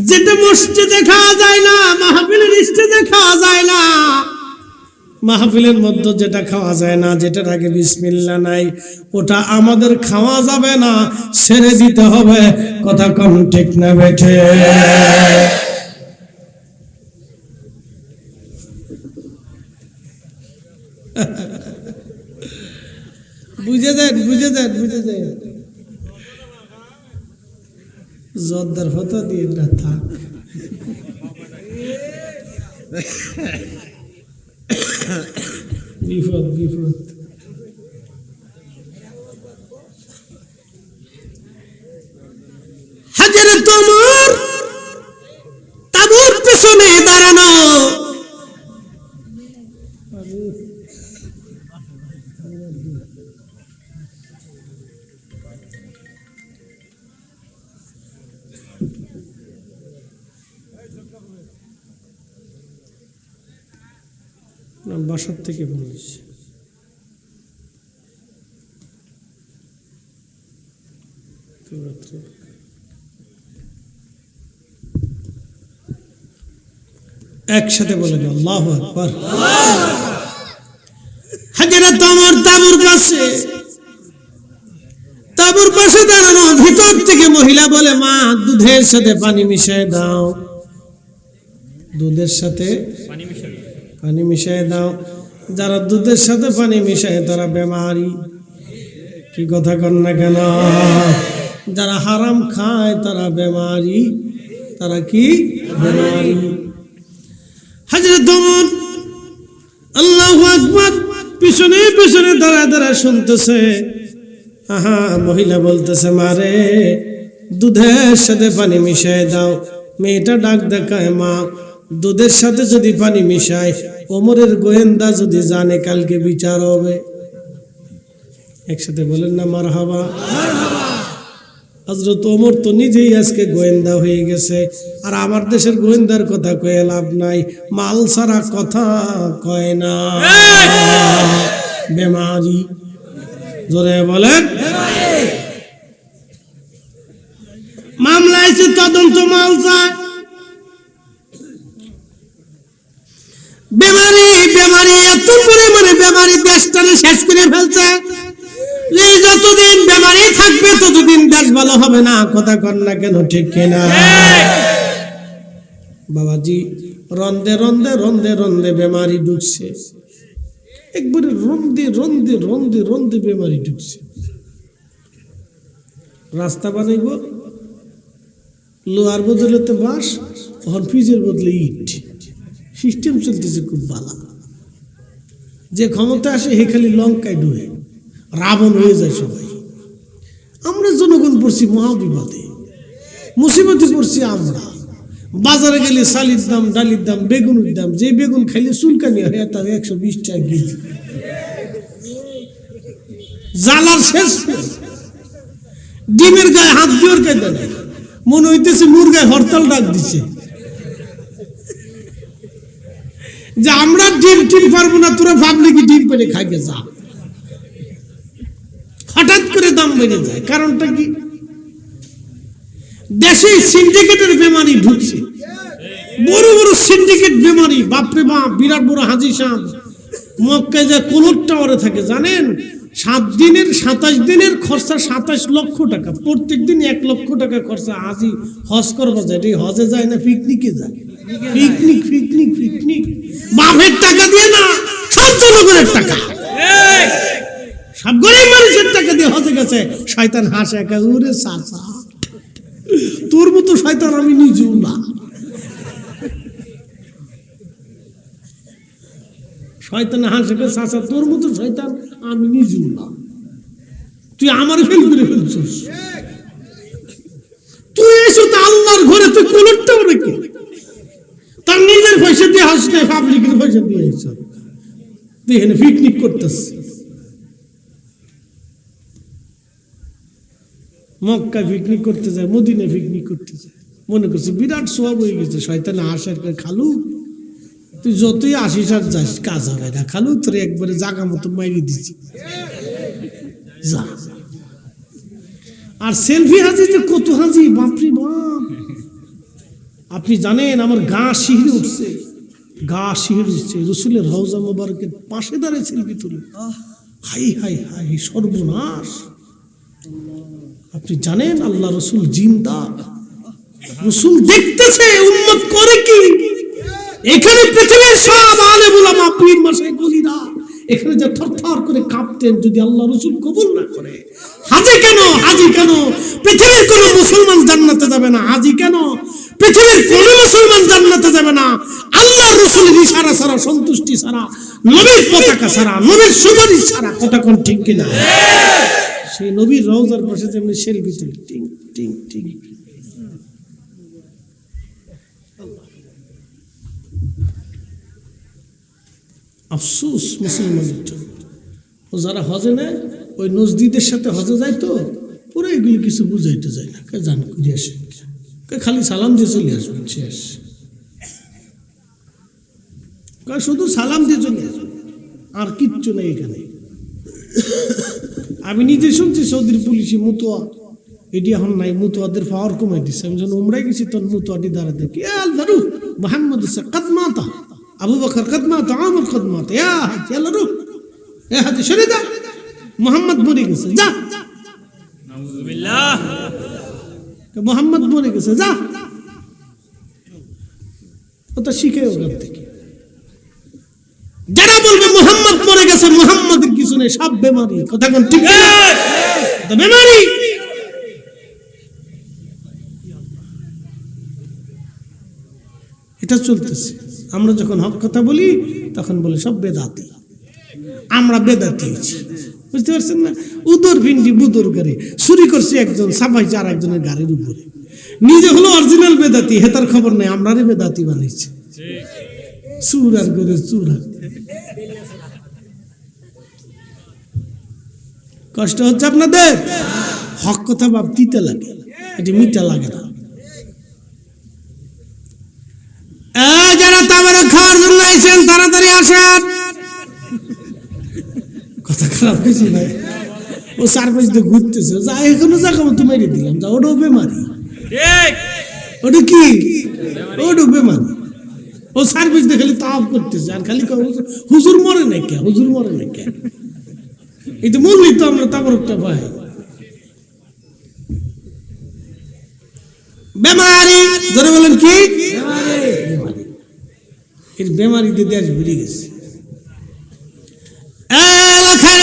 যেটা মসজিদে খাওয়া যায় না, মাহফিলের স্টেজে খাওয়া যায় না, মাহফিলের মধ্যে যেটা খাওয়া যায় না, যেটার আগে বিসমিল্লাহ নাই, ওটা আমাদের খাওয়া যাবে না, ছেড়ে দিতে হবে। কথা কম ঠিক না বেঠে? বুঝে দেন, বুঝে দেন, বুঝে দেন। জোরদার ফটো দিয়ে না থাক। বিপদ বিপদ। হযরত ওমর তাবুর পেছনে দাঁড়ানো, বাসার থেকে বলেছি। একসাথে বলেন আল্লাহু আকবার। হযরত ওমর তাঁবুর পাশে দাঁড়ানো, ভিতর থেকে মহিলা বলে, মা দুধের সাথে পানি মিশিয়ে দাও, দুধের সাথে পানি মিশিয়ে দাও। যারা দুধের সাথে পানি মিশায় তারা বেমারি। কি কথা কন না কেন? যারা হারাম খায় তারা বেমারি। তারা কি বেমারি? হযরত ওমর আল্লাহু আকবার পিছনে পিছনে দাঁড়া শুনতেছে। মহিলা বলতেছে, মারে দুধের সাথে পানি মিশিয়ে দাও। মেয়েটা ডাক দেখায়, মা দুধের সাথে যদি পানি মিশায়, ওমরের গোয়েন্দা যদি জানে কালকে বিচার হবে। একসাথে বলেন না মারহাবা। হযরত ওমর তো নিজেই আজকে গোয়েন্দা হয়ে গেছে। আর আমার দেশের গোয়েন্দার কথা কয়ে লাভ নাই, মাল ছাড়া কথা কয় না। বেমারি। জোরে বলেন। মামলা এসে তদন্ত, মাল চায়। বেমারি এত পরিমাণে বেমারি দেশটাকে শেষ করে ফেলছে। যতদিন বেমারি থাকবে ততদিন দেশ ভালো হবে না। কথা কন না কেন? ঠিক কিনা বাবাজি? রন্দে রন্দে রন্দে রন্দে বেমারি ঢুকছে। একবারে রন্দে রন্দে রন্দে রন্দে বেমারি ঢুকছে। রাস্তা বানাইব, লোহার বদলে তো বাঁশ, পিচের বদলে ইট। সিস্টেম চলতেছে খুব ভালো। যে ক্ষমতা আসে হে খালি লঙ্কায় ডুবে রাবণ হয়ে যায় সবাই। আমরা জনগণ পড়ছি মহাবিপদে, মুসিবতে পড়ছি আমরা। বাজারে গেলে চালির দাম, ডালির দাম, বেগুনের দাম। যে বেগুন খাইলে চুলকানি হয় তার 120 টাকা কেজি। জ্বালার শেষ। ডিমের গায়ে হাত দিওর কায়দা নাই। মনে হইতেছে মুরগায় হরতাল ডাক দিছে যে আমরা ডিম পারবো না, তোরা ভাবলে কি ডিম পেরে খাইকে যা। হঠাৎ করে দাম বেড়ে যায়। কারণটা কি? দেশে সিন্ডিকেটের বেমারি ঢুকছে। বড় বড় সিন্ডিকেট বেমারি। বাপরে বাপ, বিরাট বড় হাজি সাহেব মক্কায় যা কোলর টাওয়ারে থাকে জানেন? 7 দিনের 27 দিনের খরচা 27 লক্ষ টাকা। প্রত্যেক দিন 1 লক্ষ টাকা খরচা। হাজি হজ করবা যায়, হজে যায় না, পিকনিকে যায়। পিকনিক পিকনিক পিকনিক বাপের টাকা দিয়ে না, সব জনগণের টাকা, সব গরিব মানুষের টাকা দিয়ে হজে গেছে। শয়তান হাসে একা, ওরে চাচা তোর মতো শয়তান আমি নিজেও না। শয়তান হাসে, চাচা তোর মতো শয়তান আমি নিজেও না। তুই আমার ফেল করে ফেলছিস। তুই এসো তো আল্লাহর ঘরে, তুই কোলরটাও রেখে তার নিজের পয়সা দিয়ে হাস নাই, পাবলিকের পয়সা দিয়ে হাস। তুই এখানে পিকনিক করতেছ। মক্কা পিকনিক করতে যায়, মদিনা পিকনিক করতে যায়। মনে করছে বিরাট সওয়াব হয়ে গেছে। শয়তানে হাসার খালু তুই যতই আসিস আর যাস কাজ হবে না। খালু তোর একবারে জাগা মতো মাইরে দিচ্ছি যা। আর সেলফি হাজি যে কত হাজি, বাপরি বাপ। আপনি জানেন আমার গা শিহরে উঠছে, গা শিহরে উঠছে। রসুলের রওজা মোবারকের পাশে দাঁড়িয়ে সেলফি তুলে। হাই হাই হাই সর্বনাশ। আপনি জানেন আল্লাহ রসুল জিন্দা, রসুল দেখতেছে উম্মত করে কি। এখানে পৃথিবীর সব আলেম উলামা, পীর মাশায়েখ গলিরা এখানে যে থরথর করে কাঁপতেন যদি আল্লাহ রসুল কবুল না করে। হাজি কেন? হাজি কেন? পৃথিবীর কোন মুসলমান জান্নাতে যাবে না। হাজি কেন? পৃথিবীর কোন মুসলমান জান্নাতে যাবে না আল্লাহ রসুলের ইশারা ছাড়া, সন্তুষ্টি ছাড়া, নবীর পতাকা ছাড়া, নবীর সুপারিশ ছাড়া। কথা কোন ঠিক কিনা? সেই নবীর রওজার পাশে যেমনি সেলফি তুলি, টিং টিং টিং। আফসোস মুসলমানের জন্য। ও যারা হজে নেয় ওই নজদিদের সাথে হজে যায় তো পুরো এগুলি কিছু বুঝাইতে যায় না। জান করে আসেন, খালি সালাম দিয়ে চলে আসবেন, শেষ। শুধু সালাম দিয়ে চলে আসবেন, আর কিচ্ছু নেই এখানে। আমি নিজে শুনছি সৌদির পুলিশে মুতোয়া এটি এখন নাই, মুতোয়াদের পাওয়ার কমাই দিচ্ছে। আমি যখন উমরাই গেছি তখন মুতোয়াটি দাঁড়াতে কি ধরু মুহাম্মদ কদ মাতা, আবু বকর কদ মাতা, ওমর কদ মাতা, ইয়া হাজি আল্লাহ রূহ, ইয়া হাজি সরে যা, মুহাম্মদ মরে গেছে, যা নাউযুবিল্লাহ, মুহাম্মদ মরে গেছে, যা। ওটা শিখে ওখান থেকে। যারা বলবে মুহাম্মদ মরে গেছে, মুহাম্মদের কিছু নেই, সব বেমারি। কথা কোন ঠিক না? এটা বেমারি। এটা চলতেছে। আমরা যখন হক কথা বলি তখন বলে সব বেদাতি, আমরা বেদাতি হয়েছি, বুঝতে পারছেন না? উদর ভিন্ডি বুদর গাড়ি চুরি করছে একজন, সাফাইছে আর একজনের গাড়ির উপরে, নিজে হলো অরিজিনাল বেদাতি, হেতার খবর নেই, আমরারে বেদাতি বানাইছে। চুর আর করে চুর আর। কষ্ট হচ্ছে আপনাদের? হক কথা ভাবতে লাগে, এটি মিঠা লাগে না। যারা তাবারক খাওয়ার জন্য আইছেন তাড়াতাড়ি আসেন। কথা খারাপ কিছু নাই, ও চার পাঁচ দিয়ে ঘুরতেছে, যা এখনো যা খাবো তো মেরে দিলাম, যা ওটাও বেমারি। ওটা কি? ওটাও বেমারি। ও সার্ভিস দিয়ে খালি তাপ করতেছে আর খালি হুজুর মরে নাই কে, হুজুর মরে নাই কে। এই তো মূল্যই তো আমরা তাবারকটা পাই। বেমারি ধরে বলেন কি? বেমারি। এর বেমারিতে দেশ ভরে গেছে।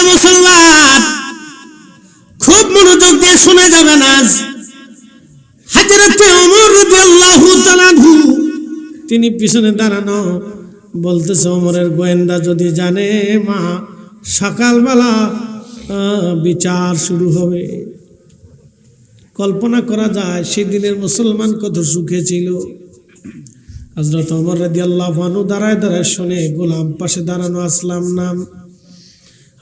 মুসলমান খুব মনোযোগ দিয়ে শুনে যাবেন। আজ হযরত ওমর রাদিয়াল্লাহু তাআলা তিনি পিছনে দাঁড়ানো, বলতেছে ওমরের গোয়েন্দা যদি জানে মা সকালবেলা বিচার শুরু হবে। কল্পনা করা যায় সেদিনের মুসলমান কত সুখে ছিল। হযরত ওমর রাদিয়াল্লাহু আনহু দাঁড়ায় দাঁড়ায় শুনে, গোলাম পাশে দাঁড়ানো আসলাম নাম।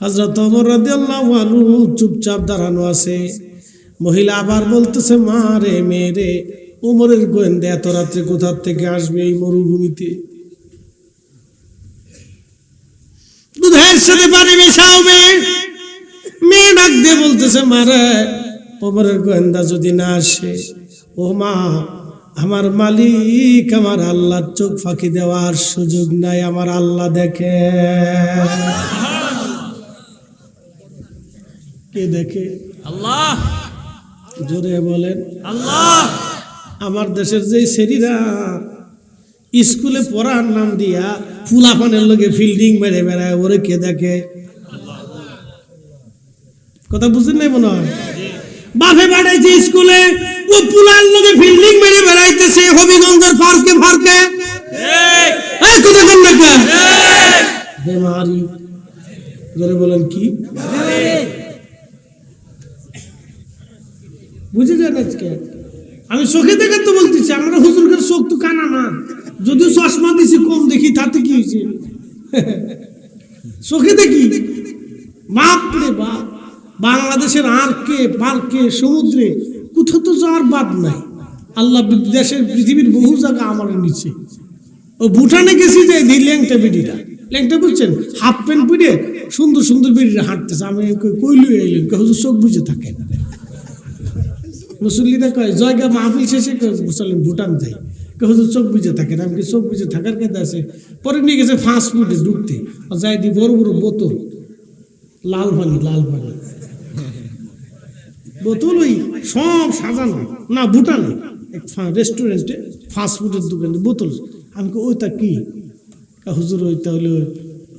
হযরত ওমর রাদিয়াল্লাহু আনহু চুপচাপ দাঁড়ানো আছে। মহিলা আবার বলতেছে, মা রে মেয়ে রে, ওমরের গোয়েন্দা এত রাত্রে কোথা থেকে আসবে এই মরুভূমিতে? দুধের সাথে পানি মেশাবে। মেয়ে ডাক দিয়ে বলতেছে, মা রে, ওমরের গোয়েন্দা যদি না আসে, ও মা, আমার মালিক আমার আল্লাহর চোখ ফাঁকি দেওয়ার সুযোগ নাই, আমার আল্লাহ দেখে। কে দেখে? আল্লাহ। জোরে বলেন আল্লাহ। আমার দেশের যে সেরিরা স্কুলে পড়ার নাম দিয়া ফুলাফানের লগে ফিল্ডিং মেরে বেড়ায়, ওরে কে দেখে? কথা বুঝেন নাই মনে হয়? বাপে বাড়াইছে স্কুলে, ও পুলার লগে ফিল্ডিং মেরে বেড়াইতেছে হবিগঞ্জের ফারকে ফারকে। এই কথা বল না কেন? বেমারি। জোরে বলেন কি? বুঝে যান আজকে আমি চোখে দেখে তো বলতেছি, আমরা হুজুরকে চোখ তো কানা না, যদিও চশমা দিছি কম দেখি, তাতে কি হয়েছে? চোখে দেখি। বাপ রে বাপ, বাংলাদেশের আরকে পার্কে সমুদ্রে কোথাও তো যাওয়ার বাদ নাই। আল্লাহ দেশের পৃথিবীর বহু জায়গা আমার নিচে। ও ভুটানে গেছি যে ল্যাংটা বেডিরা, ল্যাংটা বুঝছেন, হাফ প্যান্ট পরে সুন্দর সুন্দর বেডিরা হাঁটতেছে। আমি কইলু এলেন, হুজুর চোখ বুঝে থাকেন। মুসল্লিরা কয় জয়গা মাহফিল শেষে চলেন ভুটান যাই, হুজুর চোখ বুঝে থাকেন। আমি চোখ বুঝে থাকার কাছে আছে। পরে নিয়ে গেছে ফাস্ট ফুডে ঢুকতে, যাই দি বড় বড় বোতল, লাল পানি বোতল, ওই সব সাজানো না, ভুটানে রেস্টুরেন্টে ফাস্ট ফুডের দোকানে বোতল। আমি ওইটা কি? হুজুর ওইটা হলো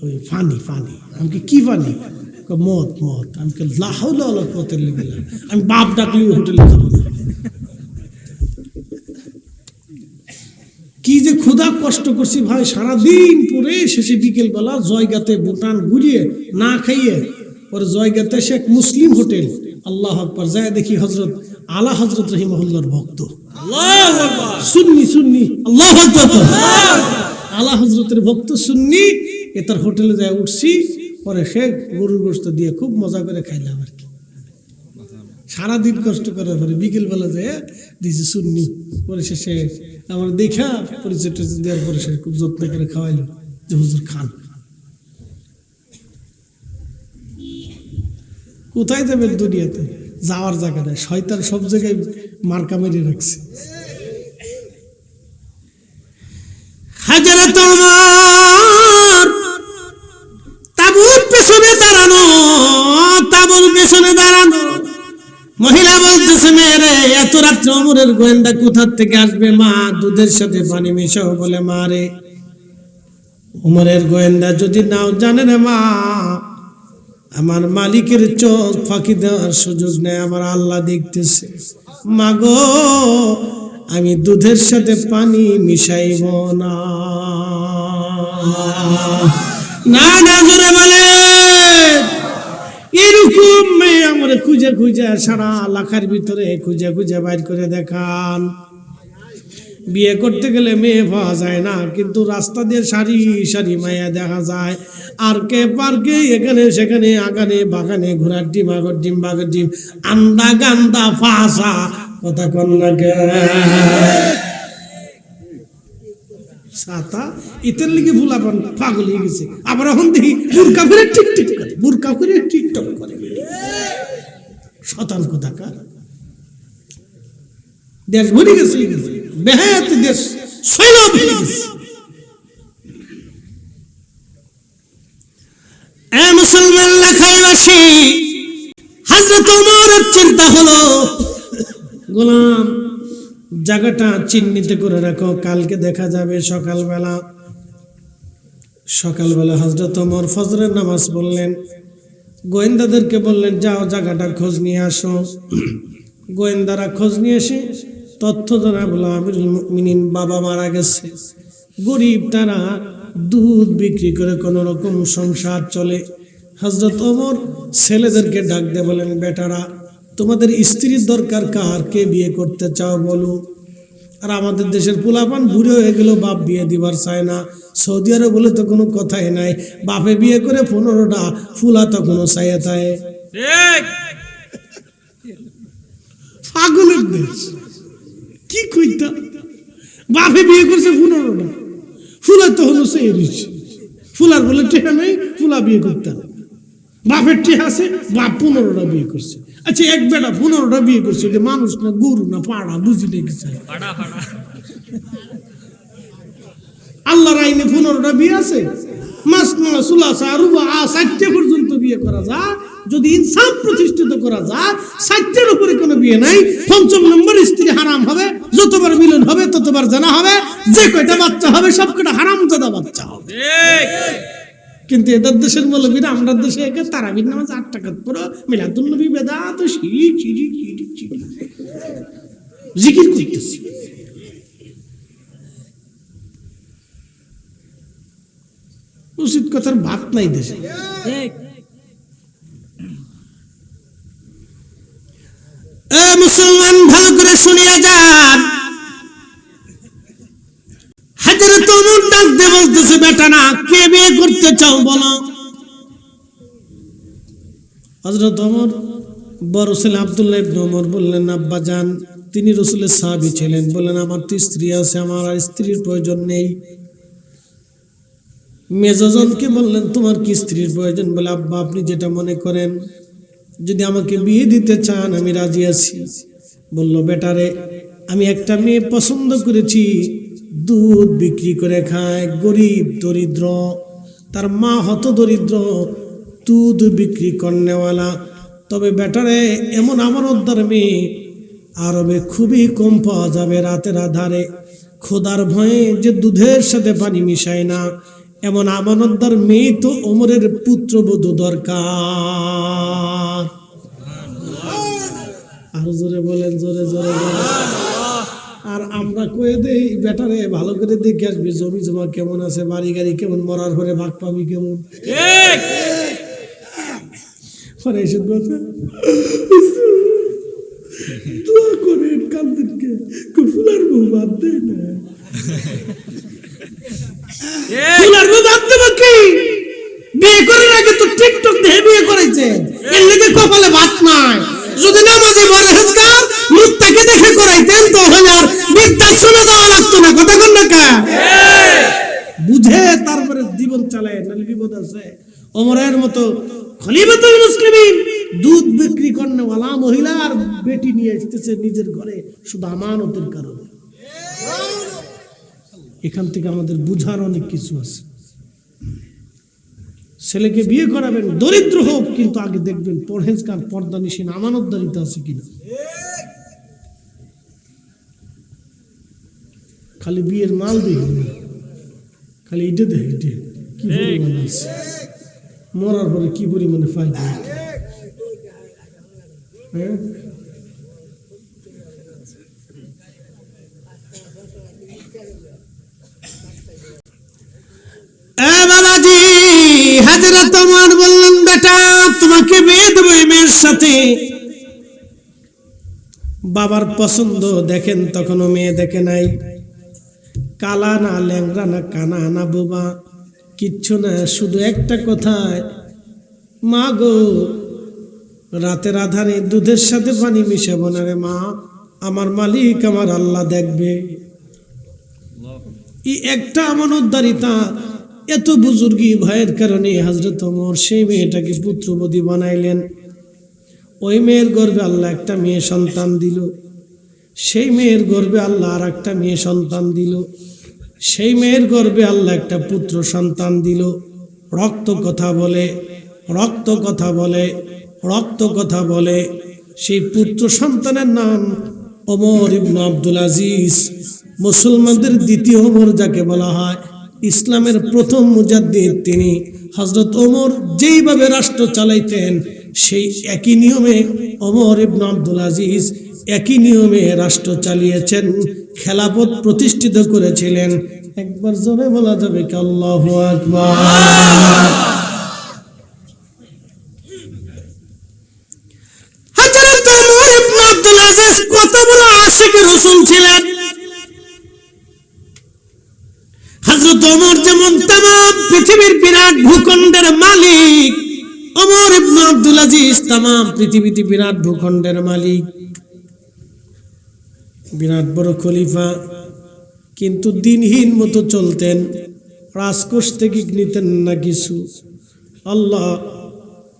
ওই পানি। আমি কি পানি? মদ। আমি লাহাউলাতে লেগে, আমি বাপ ডাকলি হোটেলে যাবো না। কি যে ক্ষুধা কষ্ট করছি ভাই, সারাদিন পরে শেষে বিকেল বেলা জয়গাতে ভুটান ঘুরিয়ে না খাইয়ে পরে জয়গাতে শেখ মুসলিম হোটেল, আল্লাহ আকবার, যায় দেখি হযরত আলা হযরত রহিমাহুল্লাহর ভক্ত, সুন্নি আল্লাহ আকবার, আলা হযরতের ভক্ত সুন্নি, এ তার হোটেলে যায় উঠছি। পরে সে গরুর গোশত দিয়ে খুব মজা করে খাইলাম আর কি। সারাদিন কষ্ট করার পরে বিকেল বেলা যায় দিয়েছে সুন্নি। পরে সে আমার দেখা পরিচয় দেওয়ার পরে সে খুব যত্ন করে খাওয়াইলো যে হুজুর খান। কোথায় যাবেন দুনিয়াতে? যাওয়ার জায়গা নাই, শয়তান সব জায়গায় মার্কা মেরে রাখছে। হযরত ওমর তাঁবুর পেছনে দাঁড়ানো, তাঁবুর পেছনে দাঁড়ানো। মহিলা বলতেছে, মেয়েরে এত রাত্রে ওমরের গোয়েন্দা কোথা থেকে আসবে? মা দুধের সাথে পানি মেশাও বলে। মা রে, ওমরের গোয়েন্দা যদি নাও জানে না মা, আমার মালিকের চোখ ফাঁকি দেওয়ার সুযোগ নেই, আমার আল্লাহ দেখতেছে। মা গো, আমি দুধের সাথে পানি মিশাইব না। না না, জোরে বলে। এরকম মেয়ে আমার খুঁজে খুঁজে সারা এলাকার ভিতরে খুঁজে খুঁজে বাইর করে দেখান। বিয়ে করতে গেলে মেয়ে পাওয়া যায় না, কিন্তু রাস্তা দিয়ে সারি সারি মায়া দেখা যায়। আর কে পার্কে এখানে সেখানে আগানে বাগানে ঘোড়ার ডিম আগর ডিম বাগর ডিম আন্দা গান্দা ফাঁসা কথা কন না গে সাতা ইতের লিগে ভুলাবান পাগল হয়ে গেছে। আবার এখন দেখি বুরকা করে টিকটিক করে, বুরকা করে টিকটক করে। শতান কোথাকার দেশ ভরে গেছে, বেহায়াত দেশ সৈলব হয়ে গেছে। এ মুসলমান লেখাইবাসী, হযরত ওমরের চিন্তা হলো, গোলাম জায়গাটা চিহ্নিত করে রাখো, কালকে দেখা যাবে সকালবেলা। সকালবেলা হযরত ওমর ফজরের নামাজ পড়লেন, গোয়েন্দাদেরকে বললেন যাও জায়গাটা খোঁজ নিয়ে আসো। গোয়েন্দারা খোঁজ নিয়ে এসে তথ্য জানাবো আমিরুল মুমিনিন বাবা মারা গেছে, গরিব, তারা দুধ বিক্রি করে কোন রকম সংসার চলে। হযরত ওমর ছেলেদেরকে ডাক দিয়ে বলেন, বেটারা তোমাদের স্ত্রীর দরকার কার, কে বিয়ে করতে চাও বলো। আর আমাদের দেশের পোলাপান বুড়ো হয়ে গেল, বাপ বিয়ে দিবার চায় না। সৌদি আরব বলে তো কোনো কথাই নাই, বাপে বিয়ে করে 15টা ফুলা তখনও চাইয়া থাকে। পাগলের দেশ, কি কইতা, বাপে বিয়ে করছে 15টা, ফুলা তখনও চাই দিচ্ছে। ফুলার বলে টেহা নেই, ফুলা বিয়ে করতে হবে। বাপের টেহা আছে, বাপ 15টা বিয়ে করছে। আচ্ছা, এক বেটা 15টা বিয়ে করছে, এটা মানুষ না গরু না পাড়া, বুঝি লেগেছে। আল্লাহর আইনে 15টা বিয়ে আছে, মাস মাস সুলাসা রুবা 60 পর্যন্ত বিয়ে করা যায়। যদি ইনসাফ প্রতিষ্ঠিত করা যায়, 60-এর উপরে কোনো বিয়ে নাই। 5ম নম্বর স্ত্রী হারাম হবে, যতবার মিলন হবে ততবার জানা হবে, যে কয়টা বাচ্চা হবে সব কয়টা হারামজাদা বাচ্চা হবে। কিন্তু এদের দেশের মৌলবীরা আমরা দেশে একে তারাবির নামাজ 8 টাকা পড়ো, মিলাদুন নবী বেদাত শিরিক শিরিক শিরিক শিরিক জিকির করতেছি। উচিত কথার ভাত নাই দেশে। এ মুসলমান ভালো করে শুনিয়ে যান, হযরত ওমর ডাক দিয়ে বলতেছে, বেটা না, কে বিয়ে করতে চাও বলো। হযরত ওমর বড় ছেলে আব্দুল্লাহ ইবনে ওমর বললেন, আব্বা জান, তিনি রাসূলের সাহাবী ছিলেন, বললেন আমার তো স্ত্রী আছে, আমার আর স্ত্রীর প্রয়োজন নেই। মেজজনকে বললেন, তোমার কি স্ত্রীর প্রয়োজন? বলে, আব্বা আপনি যেটা মনে করেন, যদি আমাকে বিয়ে দিতে চান আমি রাজি আছি। বলল, বেটারে, আমি একটা মেয়ে পছন্দ করেছি, দুধ বিক্রি করে খায়, গরিব দরিদ্র, তার মা হত দরিদ্র, দুধ বিক্রি করনেওয়ালা। তবে বেটারে, এমন আমানতদার মেয়ে আরবে খুবই কম পাওয়া যাবে। রাতের আধারে খোদার ভয়ে যে দুধের সাথে পানি মিশায় না, এমন আমানতদার মেয়ে তো ওমরের পুত্রবধূ দরকার। আর জোরে বলেন, জোরে জোরে বলেন। আর আমরা কয়ে দেই, বেটারে ভালো করে দেখে আসবি, জমি জমা কেমন আছে, বাড়ি গাড়ি কেমন, মরার পরে ভাগ পাবি কেমন। পরে এসে বলছে, দোয়া করেন কালদিনকে ফুলার বউ বাদ দেয় না। ফুলার বউ বাদ দেবো কি? বিয়ে করার আগে তো টিকটক দেখে বিয়ে করেছে, এর লেগে কপালে ভাত নাই। যদি নামাজে পরহেজগার মুত্তাকি দেখে করাইতেন তো আর বৃদ্ধাশ্রমে যাওয়া লাগতো না। কথা কন না কা? বুঝে তারপরে জীবন চালায়, নাহলে বিপদ আছে। ওমরের মতো খলিফাতুল মুসলিমিন দুধ বিক্রি করনেওয়ালা মহিলা আর বেটি নিয়ে আসতেছে নিজের ঘরে, শুধু আমানতের কারণে। এখান থেকে আমাদের বুঝার অনেক কিছু আছে। ছেলেকে বিয়ে করাবেন, দরিদ্র হোক, কিন্তু আগে দেখবেন পরহেজগার, পর্দানিশীন, আমানতদারিতা আছে কিনা। খালি বিয়ের মাল দেখবেন, খালি ইটে দেখে ইটে কি পরিমাণে আছে, মরার পরে কি পরিমাণে ফায়দা। হ্যাঁ, বাবাজি হযরত ওমর বললেন, বেটা তোমাকে বিয়ে দেবো এই মেয়ের সাথে। বাবার পছন্দ দেখেন, তখনও মেয়ে দেখে নাই, কালা না ল্যাংরা না কানা না বোবা কিচ্ছু না, শুধু একটা কথায়, মা গো রাতের আধারে দুধের সাথে পানি মিশাবো না রে মা, আমার মালিক আমার আল্লাহ দেখবে। এই একটা আমানতদারিতা, এত বুজুর্গি ভয়ের কারণে হযরত ওমর সেই মেয়েটাকে পুত্রবতী বানাইলেন। ওই মেয়ের গর্ভে আল্লাহ একটা মেয়ে সন্তান দিল, সেই মেয়ের গর্ভে আল্লাহ আর একটা মেয়ে সন্তান দিল, সেই মেয়ের গর্ভে আল্লাহ একটা পুত্র সন্তান দিল। রক্ত কথা বলে, রক্ত কথা বলে, রক্ত কথা বলে। সেই পুত্র সন্তানের নাম ওমর ইবনে আব্দুল আজিজ, মুসলমানদের দ্বিতীয় ওমর যাকে বলা হয়, ইসলামের প্রথম মুজাদ্দিদ তিনি। হযরত ওমর যেইভাবে রাষ্ট্র চালাইতেন, সেই একই নিয়মে ওমর ইবনে আব্দুল আজিজ একই নিয়মে রাষ্ট্র চালিয়েছেন, খেলাফত প্রতিষ্ঠিত করেছিলেন। একবার জোরে বলা যাবে কি আল্লাহু আকবার। হযরত ওমর ইবনে আব্দুল আজিজ কত বড় আশিক রাসূল ছিলেন। হযরত ওমর যেমন तमाम পৃথিবীর বিরাট ভূখণ্ডের মালিক, ওমর ইবনে আব্দুল আজিজ तमाम পৃথিবীতে বিরাট ভূখণ্ডের মালিক, বিরাট বড় খলিফা, কিন্তু দিনহীন মতো চলতেন, রাজকোষ থেকে নিতেন না কিছু। আল্লাহ,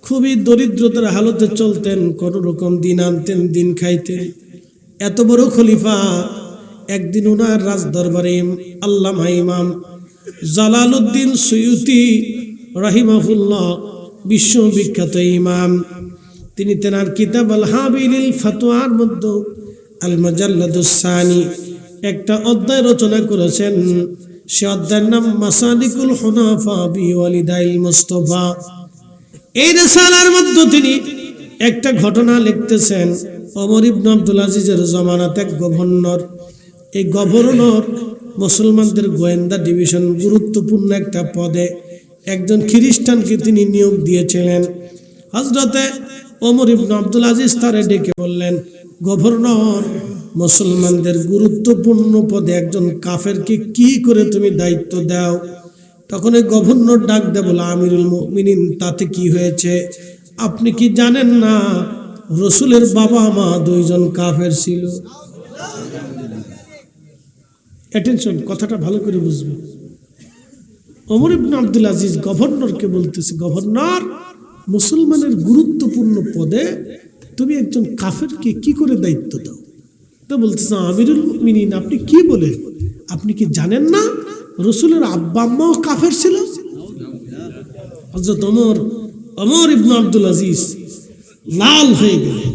খুবই দরিদ্রতার হালতে চলতেন, কোন রকম দিন আনতেন, দিন খাইতেন। এত বড় খলিফা, একদিন ওনার রাজ দরবারে আল্লামা ইমাম জালালউদ্দিন সুয়ুতি রাহিমাহুল্লাহ, বিশ্ববিখ্যাত ইমাম, তিনি তেনার কিতাব আল হাবিলিল ফাতোয়ার মধ্যে আল মুজাল্লাদুস সানি একটা অধ্যায় রচনা করেছেন। সে অধ্যায়ের নাম মাসালিকুল হুনাফা বিওয়ালিদাইল মুস্তাফা। এই রিসালার মধ্যে তিনি একটা ঘটনা লিখতেছেন। ওমর ইবনে আব্দুল আজিজের জামানাতে এক গভর্নর, এই গভর্নর মুসলমানদের গোয়েন্দা ডিভিশন গুরুত্বপূর্ণ একটা পদে একজন খ্রিস্টানকে তিনি নিয়োগ দিয়েছিলেন। হযরতে ওমর ইবনে আব্দুল আজিজ তারে ডেকে বললেন, গভর্নর, মুসলমানদের গুরুত্বপূর্ণ পদে একজন কাফেরকে কি করে তুমি দায়িত্ব দাও? তখন এই গভর্নর ডাক দেয়, বলে, আমিরুল মুমিনিন, তাতে কি হয়েছে? আপনি কি জানেন না রসুলের বাবা মা দুইজন কাফের ছিল? অ্যাটেনশন, কথাটা ভালো করে বুঝবেন। ওমর ইবনে আব্দুল আজিজ গভর্নরকে বলতেছে, গভর্নর, মুসলমানের গুরুত্বপূর্ণ পদে তুমি একজন কাফেরকে কি করে দায়িত্ব দাও? তো বলতেছে, আমিরুল মুমিনিন, আপনি কি বলেন? আপনি কি জানেন না রসুলের আব্বা আম্মাও কাফের ছিল? হযরত ওমর ইবনে আব্দুল আজিজ লাল হয়ে গেলেন।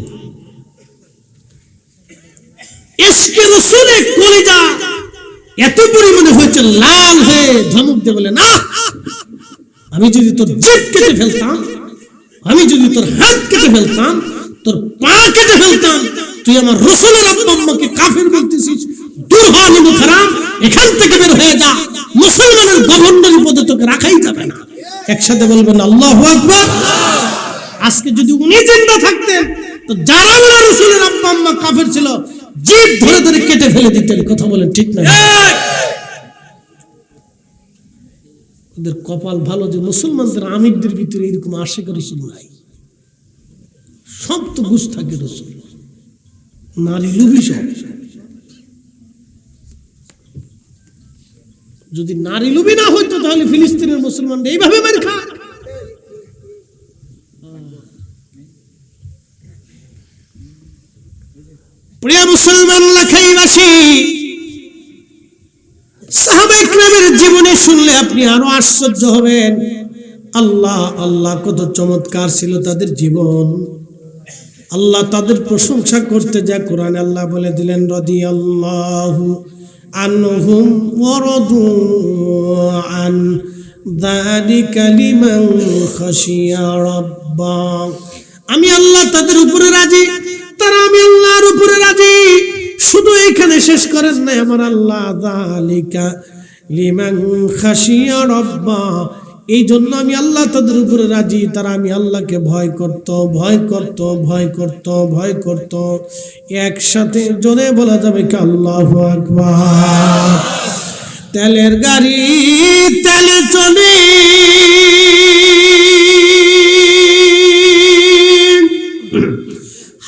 ইশকে রাসূলে কলিজা এত পরিমাণে হয়েছে লাল হয়ে ধমক দিয়ে বলে, না, আমি যদি তোর জিভ কেটে ফেলতাম, আমি যদি তোর হাত কেটে ফেলতাম, তোর পা কেটে ফেলতাম, তুই আমার রাসূলের আব্বা আম্মাকে কাফের বলতেছিস? দূর হ নবী হারাম, এখান থেকে বের হয়ে যা, মুসলমানের গভর্নরি পদে তোকে রাখাই যাবে না। একসাথে বলবেন আল্লাহু আকবার। আজকে যদি উনি জিন্দা থাকতেন, তো যারা বলে রাসূলের আব্বা আম্মা কাফের ছিল, জিভ ধরে ধরে কেটে ফেলে দিতেন। কথা বলেন ঠিক না? ওদের কপাল ভালো যে মুসলমানদের আমিরদের ভিতরে এরকম আশিক রাসূল নাই। সব তো গুস্তাখে রাসূল, নারী লুবি সব। যদি নারী লুবি না হইতো, তাহলে ফিলিস্তিনের মুসলমানরা এইভাবে মার খায়। প্রিয় মুসলমান লাখাইবাসী, সাহাবায়ে কথা শুনলে আপনি আরো আশ্চর্য হবেন। আল্লাহ আল্লাহ কত চমৎকার ছিল তাদের জীবন। আল্লাহ তাদের প্রশংসা করতে যা কোরআনে আল্লাহ বলে দিলেন, রাদিয়াল্লাহু আনহুম ওয়া রাদু আন যালিকা লিমান খাশিয়া রাব্বা। আমি আল্লাহ তাদের উপরে রাজি, তারা আমি আল্লাহর উপরে রাজি। শুধু এখানে শেষ করেন না, আমার আল্লাহ যালিকা লিমান খাশিয়া রাব্বা, এই জন্য আমি আল্লাহ তাদের উপরে রাজি, তারা আমি আল্লাহকে ভয় করত, ভয় করত, ভয় করত, ভয় করত। একসাথে জোরে বলা যাবে কি আল্লাহু আকবার। তেলের গাড়ি তেলে চলে,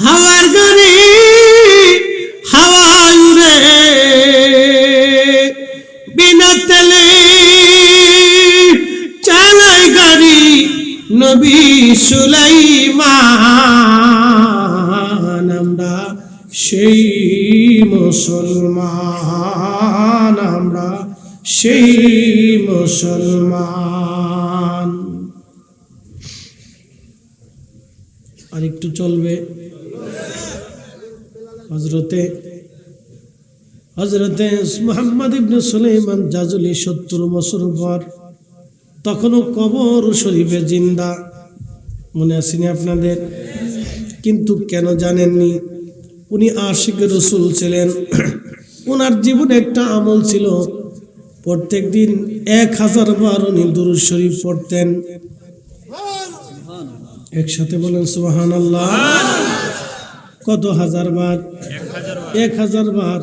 হাওয়ার গাড়ি হাওয়ায় উড়ে, বিনা তেলে চালায় গাড়ি নবী সুলাইমান। আমরা সেই মুসলমান, আমরা সেই মুসলমান। আর একটু চলবে। হযরতে মুহাম্মদ ইবনে সুলাইমান জাজুলি 70 বছর পর, তখনও কবর শরীফে জিন্দা, মনে আসেনি আপনাদের? কিন্তু কেন জানেননি? উনি আশিক রাসূল ছিলেন। ওনার জীবনে একটা আমল ছিল, প্রত্যেক দিন 1000 বার উনি দুরূদ শরীফ পড়তেন। একসাথে বলেন সুবহানাল্লাহ। কত হাজার বার? 1000 বার।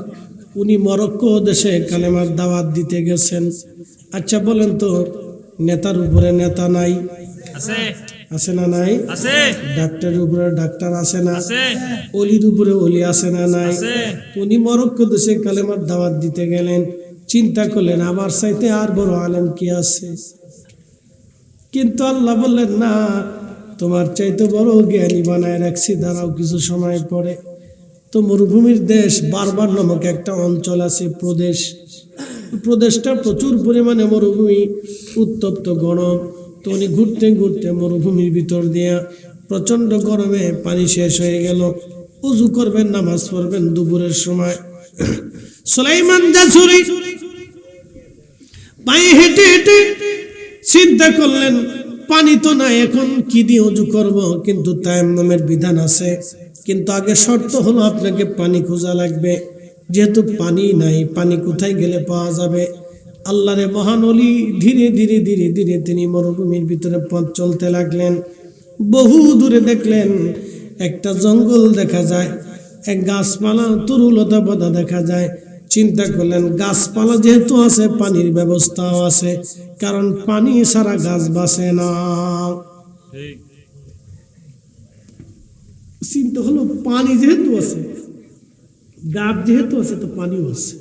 উনি মরক্কো দেশে কালেমার দাওয়াত দিতে গেছেন। আচ্ছা বলেন তো, নেতার উপরে নেতা নাই? আছে না নাই? ডাক্তারের উপরে ডাক্তার আছে না? অলির উপরে অলি আছে না নাই? উনি মরক্কো দেশে কালেমার দাওয়াত দিতে গেলেন। চিন্তা করলেন আমার চাইতে আর বড় আলেম কি আছে? কিন্তু আল্লাহ বললেন না, তোমার চাইতে বড় জ্ঞানী বানায় রাখছি, দাঁড়াও কিছু সময় পরে। তো মরুভূমির দেশ বারবার নামক একটা অঞ্চল আছে, প্রদেশটা প্রচুর পরিমাণে মরুভূমি, উত্তপ্ত গরম। তো উনি ঘুরতে ঘুরতে মরুভূমির ভিতর দিয়া, প্রচন্ড গরমে পানি শেষ হয়ে গেল। উযু করবেন, নামাজ পড়বেন দুপুরের সময়। সুলাইমান জাজুলি পায়ে হেঁটে হেঁটে চিন্তা করলেন পানি তো নাই, এখন কি দিয়ে উযু করব? কিন্তু তায়াম্মুমের বিধান আছে, কিন্তু আগে শর্ত হলো আপনাকে পানি খোঁজা লাগবে। যেহেতু পানি নাই, পানি কোথায় গেলে পাওয়া যাবে? আল্লাহরে মহান ওলি ধীরে ধীরে ধীরে ধীরে তিনি মরুভূমির ভিতরে পথ চলতে লাগলেন। বহু দূরে দেখলেন একটা জঙ্গল দেখা যায়, এক গাছপালা তরুলতা পাতা দেখা যায়। চিন্তা করলেন গাছপালা যেহেতু আছে, পানির ব্যবস্থাও আছে, কারণ পানি ছাড়া গাছ বাঁচে না। চিন্তা হলো পানি যেহেতু আছে, গাছ যেহেতু আছে, তো পানিও আছে।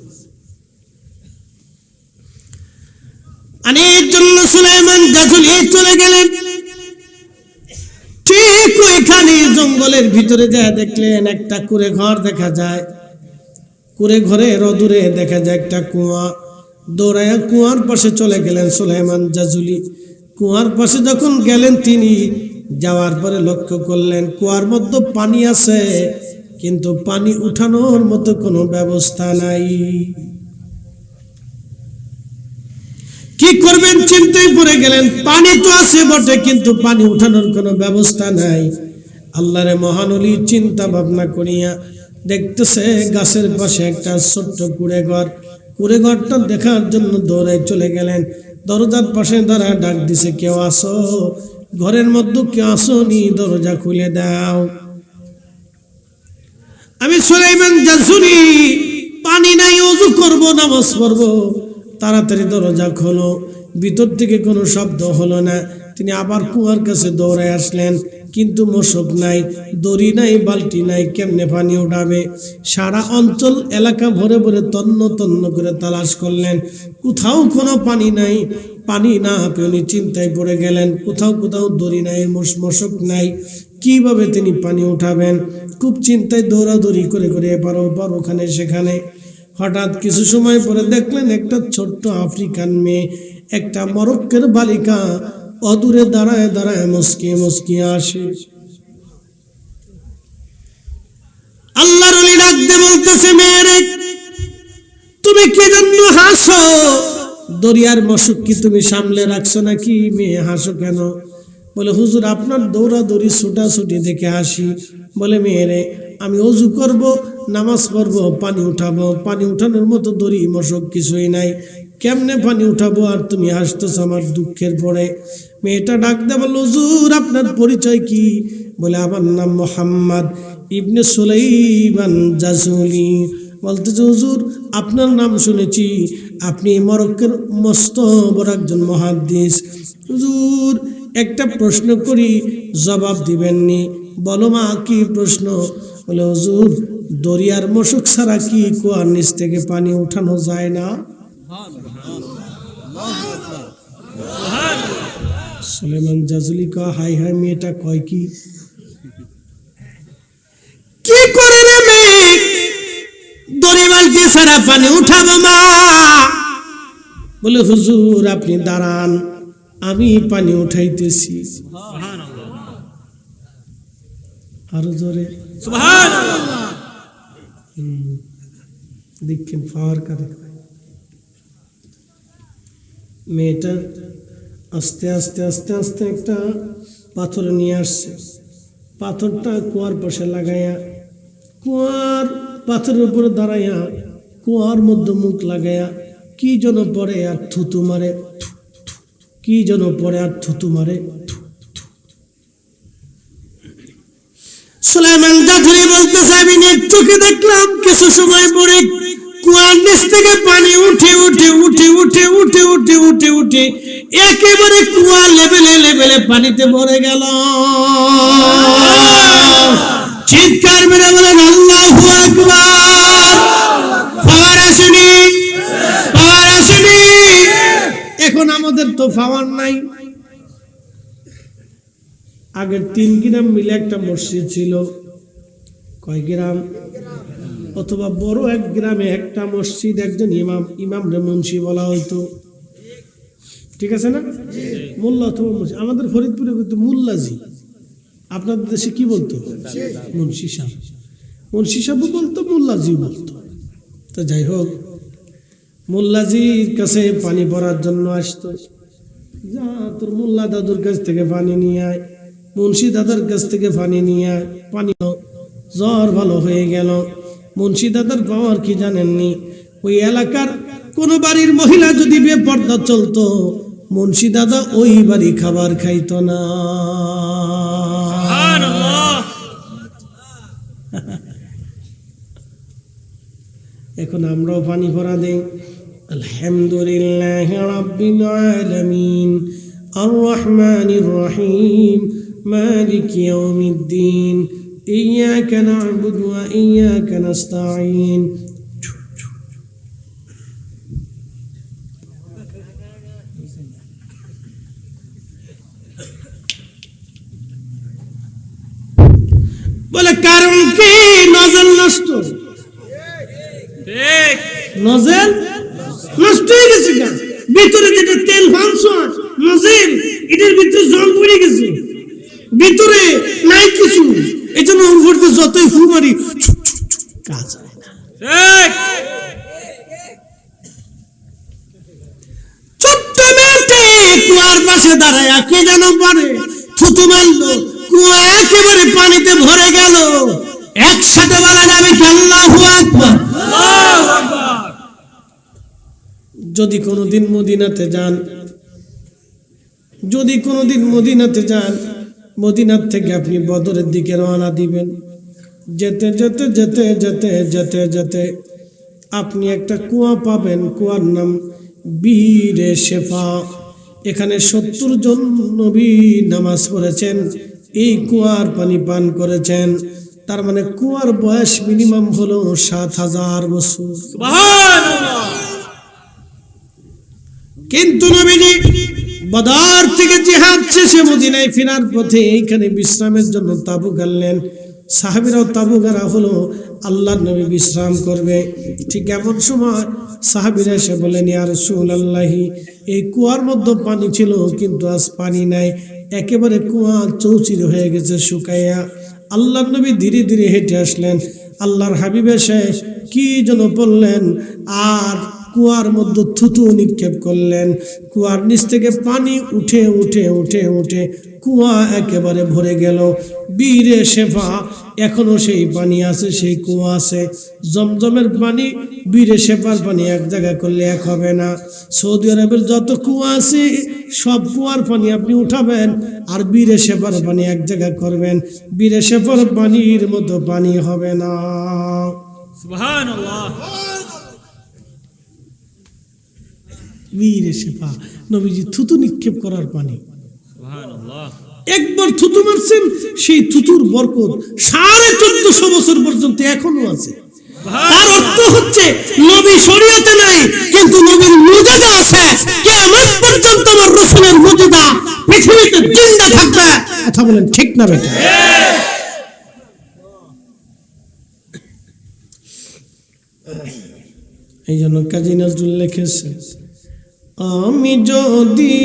পানির জন্য সুলাইমান জাজুলি চলে গেলেন। ঠিক ওইখানে জঙ্গলের ভিতরে যায় দেখলেন একটা কুঁড়ে ঘর দেখা যায়। কুঁড়ে ঘরে রদূরে দেখা যায় একটা কুয়া। দৌড়ায়া কুয়ার পাশে চলে গেলেন সুলাইমান জাজুলি। কুয়ার পাশে যখন গেলেন, তিনি যাওয়ার পরে লক্ষ্য করলেন কুয়ার মধ্যে পানি আছে, কিন্তু পানি উঠানোর মতো কোনো ব্যবস্থা নাই। কি করবেন চিন্তায় পড়ে গেলেন। পানি তো আছে বটে, কিন্তু পানি উঠানোর কোনো ব্যবস্থা নাই। আল্লাহরে মহান ওলি চিন্তা ভাবনা করিয়া দেখতেছে গাছের পাশে একটা ছোট্ট কুঁড়ে ঘর। কুঁড়ে ঘরটা দেখার জন্য দৌড়ায় চলে গেলেন। দরজার পাশে দাঁড়া ডাক দিছে, কেউ আসো? ঘরের মধ্যে কেউ আসোনি, দরজা খুলে দাও। আমি সুলাইমান জাজুলি, পানি নাই, ওযু করব, নামাজ পড়ব। তাড়াতাড়ি দরজা খোলো। ভিতর থেকে কোনো শব্দ হলো না। তিনি আবার কুয়ার কাছে দৌড়ায় আসলেন, কিন্তু মশক নাই, দড়ি নাই, বালতি নাই, কেমনে পানি উঠাবে? সারা অঞ্চল এলাকা ভরে ভরে তন্ন তন্ন করে তালাশ করলেন, কোথাও কোনো পানি নাই। পানি না পেয়ে উনি চিন্তায় পড়ে গেলেন, কোথাও কোথাও দড়ি নাই, মশক নাই, কিভাবে তিনি পানি উঠাবেন? খুব চিন্তায় দৌড়াদৌড়ি করে করে এপার ওপার, ওখানে সেখানে। হঠাৎ কিছু সময় পরে দেখলেন একটা ছোট্ট আফ্রিকান মেয়ে, একটা মরক্কের বালিকা অদূরে দাঁড়ায় দাঁড়ায় মুস্কিয়ে মুস্কিয়ে আসে। আল্লাহর ওলি ডাক দিয়ে বলতেছে, মেয়েরে তুমি কি জন্য হাসো? দরিয়ার মশক কি তুমি সামলে রাখছো নাকি? মেয়ে হাসো কেন? বলে হুজুর আপনার দৌড়াদৌড়ি ছোটাছুটি দেখে হাসি। বলে মেয়েরে আমি অজু করব, নামাজ পড়বো, পানি উঠাবো, পানি উঠানোর মতো দড়ি মশক কিছুই নাই, কেমনে পানি উঠাবো আর তুমি হাসতেছ আমার দুঃখের পরে? মেয়েটা ডাক দে বলল, হুজুর আপনার পরিচয় কি? বলে আমার নাম মোহাম্মদ ইবনে সুলাইমান জাসুলি। বলতেছে হুজুর আপনার নাম শুনেছি, আপনি মরক্কের মস্ত বড় একজন মুহাদ্দিস। হুজুর একটা প্রশ্ন করি, জবাব দিবেননি? বলো মা কি প্রশ্ন? বলে হুজুর দরিয়ার মশক ছাড়া কি কুয়ার নিচ থেকে পানি উঠানো যায় না? সুলাইমান জাজুলি কয়, হাই হাই মেয়েটা কয় কি? কি করে রে মেয়ে, দড়ি বালতি ছাড়া পানি উঠাবো মা? বলে হুজুর আপনি দাঁড়ান, আমি পানি উঠাইতেছি। আরো জোরে সুবহানাল্লাহ। দেখেন পাওয়ার কারে। মেয়েটা আস্তে আস্তে আস্তে আস্তে একটা পাথর নিয়ে আসছে, পাথরটা কুয়ার পাশে লাগাইয়া, কুয়ার পাথরের উপরে দাঁড়াইয়া, কুয়ার মধ্যে মুখ লাগাইয়া কি যেন পরে আর থুতু মারে, কি যেন পরে আর থুতু মারে। সুলাইমান জাজুলি বলতেছে, আমি চোখে দেখলাম কিছু সময় পরে কুয়ার নিচ থেকে পানি উঠে উঠে উঠে উঠে উঠে উঠে উঠে উঠে একেবারে কুয়া লেভেলে লেভেলে পানিতে ভরে গেল। চিৎকার মেরে বলেন আল্লাহু আকবার। পাওয়ার আসেনি? পাওয়ার আসেনি? এখন আমাদের তো পাওয়ার নাই। আগের 3 গ্রাম মিলে একটা মসজিদ ছিল। কয় গ্রাম? অথবা বড় 1 গ্রামে একটা মসজিদ, একজন ইমাম রে মুন্সি বলা হইতো। ঠিক আছে না? মোল্লা অথবা মুন্সি। আমাদের ফরিদপুরে কিন্তু মোল্লাজি, আপনাদের দেশে কি বলতো? মুন্সি সাহেব। মুন্সি সাহেব বলতো, মোল্লাজি বলতো। তো যাই হোক, মোল্লাজির কাছে পানি ভরার জন্য আসতো। যা তোর মোল্লা দাদুর কাছ থেকে পানি নিয়ে আয়, মুন্সি দাদার কাছ থেকে পানি নিয়ে আয়। পানি জ্বর ভালো হয়ে গেল। মুন্সি দাদার পাওয়ার কি জানেননি? ওই এলাকার কোন বাড়ির মহিলা যদি বেপর্দা চলতো, মুন্সি দাদা ওই বাড়ি খাবার খাইতো না। সুবহানাল্লাহ। এখন আমরাও পানি ভরা দেই। আলহামদুলিল্লাহি রাব্বিল আলামিন আর রহমানির রহিম মালিকি ইয়াউমিদ্দিন ইয়াকা না'বুদু ওয়া ইয়াকা নাস্তাঈন। বলে কারণ কি? নজল নষ্ট। ঠিক। নজল নষ্ট হয়ে গেছে। কেন? ভিতরে যেটা তেল ফাংশ নজল, এটার ভিতরে জং পড়ে গেছে, ভিতরে নাই কিছু। এই জন্য উপরতে যতই ফু মারি কাজ হয় না। ঠিক। ছোট্ট মেয়েটি কুয়ার পাশে দাঁড়ায় কি যেন পরে থুতু মারলো, কুয়া একেবারে পানিতে ভরে গেল। একসাথে বলা যাবে কি আল্লাহু আকবার। আল্লাহু আকবার। যদি কোনোদিন মদিনাতে যান, যদি কোনোদিন মদিনাতে যান, মদিনার থেকে আপনি বদরের দিকে রওনা দিবেন। যেতে যেতে যেতে যেতে যেতে যেতে আপনি একটা কুয়া পাবেন, কুয়ার নাম বীরে শেফা। এখানে 70 জন নবী নামাজ পড়েছেন, এই কুয়ার পানি পান করেছেন। তার মানে কুয়ার বয়স মিনিমাম হলো 7000 বছর। সুবহানাল্লাহ। কিন্তু নবীজি বদর থেকে জিহাদ শেষে মদিনায় ফেরার পথে এইখানে বিশ্রামের জন্য তাঁবু গাড়লেন। সাহাবীরাও তাঁবু গাড়া হলো। আল্লাহর নবী বিশ্রাম করবে। ঠিক এমন সময় সাহাবীরা এসে বলেন, ইয়া রাসূলুল্লাহি, এই কুয়ার মধ্যে পানি ছিল কিন্তু আজ পানি নাই, একেবারে কুয়া চৌচির হয়ে গেছে শুকাইয়া। আল্লাহর নবী ধীরে ধীরে হেঁটে আসলেন। আল্লাহর হাবিব এসে কি যেন বললেন আর কুয়ার মধ্যে থুতু নিক্ষেপ করলেন। কুয়ার নিচ থেকে পানি উঠে উঠে উঠে উঠে কুয়া একেবারে ভরে গেল। বীরে শেফা, এখনো সেই পানি আছে, সেই কুয়া আছে। জমজমের পানি, বীরে শেফার পানি এক জায়গা করলে এক হবে না। সৌদি আরবের যত কুয়া আছে সব কুয়ার পানি আপনি উঠাবেন আর বীরে শেফার পানি এক জায়গা করবেন, বীরে শেফার পানির মতো পানি হবে না। সুবহানাল্লাহ। বীরে শেফা, নবীজি থুতু নিক্ষেপ করার পানি। সুবহানাল্লাহ। একবার থুতু মারছেন, সেই থুতুর বরকত 1450 বছর পর্যন্ত এখনো আছে। তার অর্থ হচ্ছে নবী শরীয়তে নাই কিন্তু নবীর মুজিজা আছে। কিয়ামত পর্যন্ত আমার রাসূলের মুজিজা পৃথিবীতে জিন্দা থাকবে। কথা বলেন ঠিক না বেটা? এই জন্য কাজী নজরুল লিখেছে, আমি যদি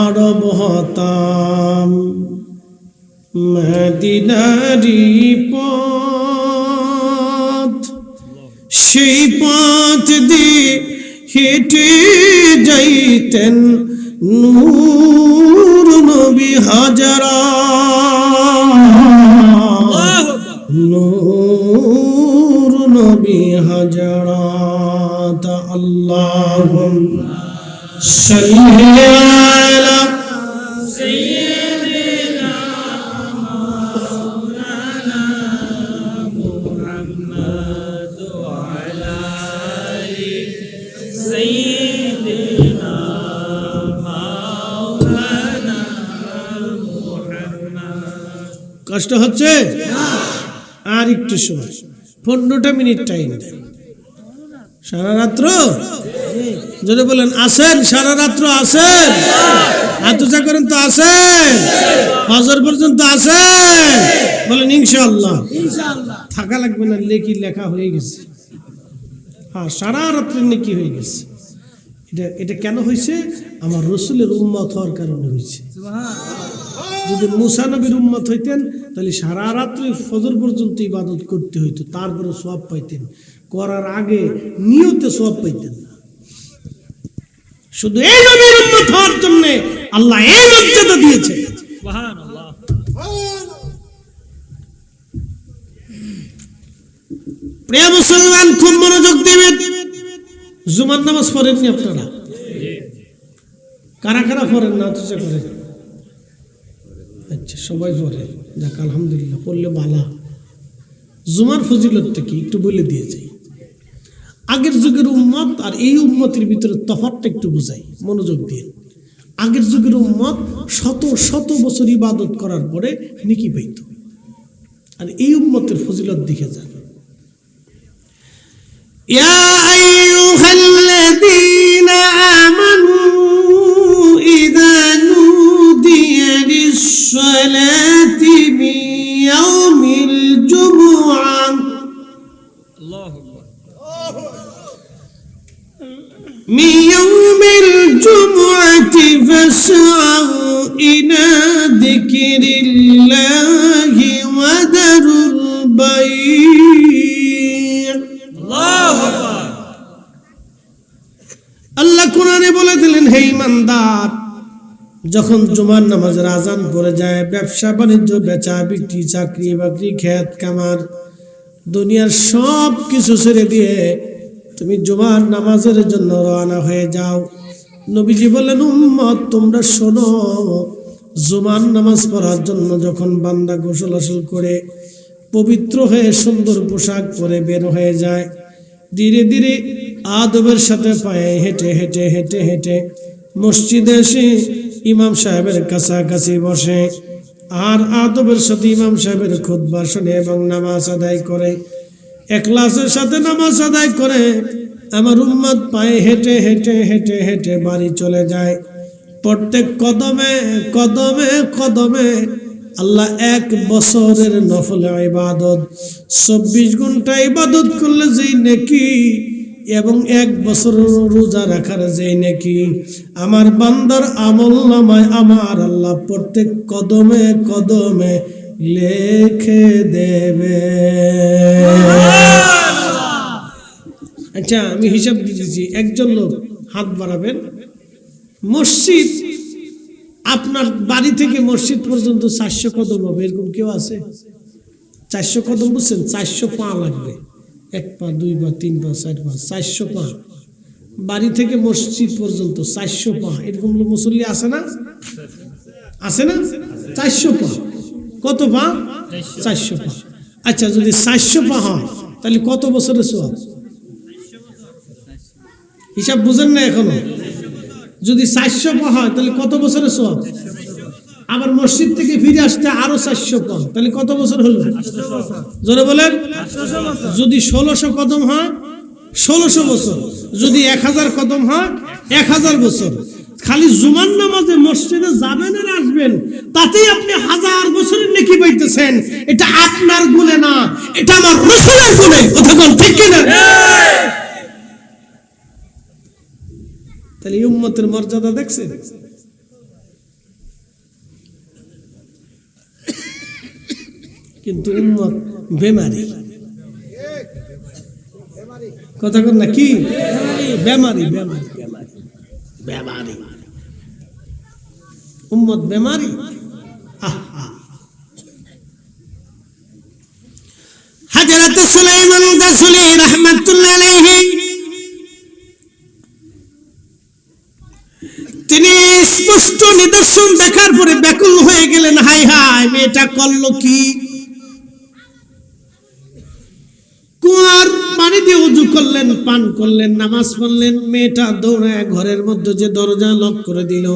আরব হতাম মদিনারি পথ, সেই পথ দিয়ে হেঁটে যাইতেন নূর নবী হাজারা, নূর নবী হাজারা। আল্লাহুম্মা সাল্লি আলা সাইয়্যিদিনা মাওলানা মুহাম্মদ ওয়া আলা আলি সাইয়্যিদিনা মাওলানা মুহাম্মদ। কষ্ট হচ্ছে? আর একটু সময়, 15টা মিনিট টাইম দেন। সারা রাত্র যদি বলেন আসেন, সারা রাত্র আসেন, আতুজা করেন তো আসেন, ফজর পর্যন্ত আসেন, বলেন ইনশাআল্লাহ। থাকা লাগবে না, লেখি লেখা হয়ে গেছে। হ্যাঁ, সারা রাত্রে নেকি হয়ে গেছে। এটা কেন হয়েছে? আমার রসুলের উম্মত হওয়ার কারণে হয়েছে। যদি মুসা নবীর উম্মত হইতেন তাহলে সারা রাত্রি ফজর পর্যন্ত ইবাদত করতে হইতো, তারপরে সওয়াব পাইতেন। করার আগে নিয়তে সওয়াব পাইতেন না। শুধু এই নবীর উম্মত হওয়ার জন্য আল্লাহ এই মর্যাদা দিয়েছে। সুবহানাল্লাহ। প্রিয় মুসলমান, খুব মনোযোগ দিবেন। জুমার নামাজ পড়েননি আপনারা? কারা কারা পড়েন না? তো করেন? আচ্ছা, সবাই পড়ে, যাক আলহামদুলিল্লাহ, পড়লে ভালো। জুমার ফজিলতটা কি একটু বলে দিয়ে যাই। আগের যুগের উম্মত আর এই উম্মতের ভিতরে তফাৎটা একটু বুঝাই, মনোযোগ দিয়ে। আগের যুগের উম্মত শত শত বছর ইবাদত করার পরে নেকি পাইত, আর এই উম্মতের ফজিলত দেখে যান। ইয়া আইয়ুহাল্লাযীনা আমানু ইযা নুদিয়া লিস-সালাতি মিন ইয়াউমিল জুমআহ, আল্লাহু আকবার। من يوم الجمعة فاسعوا إلى ذكر الله وذروا البيع। আল্লাহু আকবার। আল্লাহ কোরআনে বলে দিলেন, হে ইমানদার, যখন জুমার নামাজের আজান পড়ে যায়, ব্যবসা বাণিজ্য, বেচা বিক্রি, চাকরি বাকরি, ক্ষেত কামার, দুনিয়ার সব কিছু ছেড়ে দিয়ে তুমি জুমার নামাজের জন্য রওনা হয়ে যাও। নবীজি বললেন, উম্মত তোমরা শোনো, জুমার নামাজ পড়ার জন্য যখন বান্দা গোসল আসল করে পবিত্র হয়ে সুন্দর পোশাক পরে বের হয়ে যায়, ধীরে ধীরে আদবের সাথে পায়ে হেঁটে হেঁটে হেঁটে হেঁটে মসজিদে এসে ইমাম সাহেবের কাছাকাছি বসে আর আদবের সাথে ইমাম সাহেবের খুতবা শুনে এবং নামাজ আদায় করে, ইখলাসের সাথে নামাজ আদায় করে, আমার উম্মত পায়ে হেঁটে হেঁটে হেঁটে হেঁটে বাড়ি চলে যায়। প্রত্যেক কদমে কদমে কদমে আল্লাহ 1 বছরের নফল ইবাদত 24 ঘন্টা ইবাদত করলে যেই নেকি এবং 1 বছর রোজা রাখার যেই নেকি আমার বান্দার আমলনামায় আমার আল্লাহ প্রত্যেক কদমে কদমে লিখে দেবে। আচ্ছা আমি হিসাব দিয়েছি, একজন লোক হাত বাড়াবেন। মসজিদ আপনার বাড়ি থেকে মসজিদ পর্যন্ত 400 কদম হবে, এরকম কেউ আছে? 400 কদম বুঝছেন? 400 পা লাগবে, 1 পা 2 পা 3 পা 4 পা 400 পা বাড়ি থেকে মসজিদ পর্যন্ত 400 পা। এরকম মুসল্লি আছে না? আছে না? 400 পা। কত পা? 400 পা। আচ্ছা যদি 400 পা হয় তাহলে কত বছরের সওয়াব? হিসাব বুঝেন না এখনো? যদি 400 পা হয় তাহলে কত বছরের সওয়াব? আবার মসজিদ থেকে ফিরে আসতে আরো 400 পা, তাহলে কত বছর হলো? জোরে বলেন। যদি 1600 কদম হয় 1600 বছর, যদি 1000 কদম হয় 1000 বছর। খালি জুমার নামাজে মসজিদে যাবেন আর আসবেন তাতেই আপনি 1000 বছরের নেকি পাইতেছেন। এটা আপনার গুণে না, এটা আমার রাসূলের গুণে। কথা বল ঠিক কি না? তাহলে এই উম্মতের মর্যাদা দেখছেন? কিন্তু উম্মত বেমারি। কথা কর না কি? বেমারি বেমারি বেমারি বেমারি উম্মত বেমারি। হযরত সুলাইমান রাসূলি রাহমাতুল্লাহ আলাইহি তিনি স্পষ্ট নিদর্শন দেখার পরে ব্যাকুল হয়ে গেলেন, হায় হায় মেয়েটা করলো কি? কুয়ার পানি দিয়ে ওযু করলেন, পান করলেন, নামাজ পড়লেন, মেয়েটা দৌড়ায় ঘরের মধ্যে যে দরজা লক করে দিল।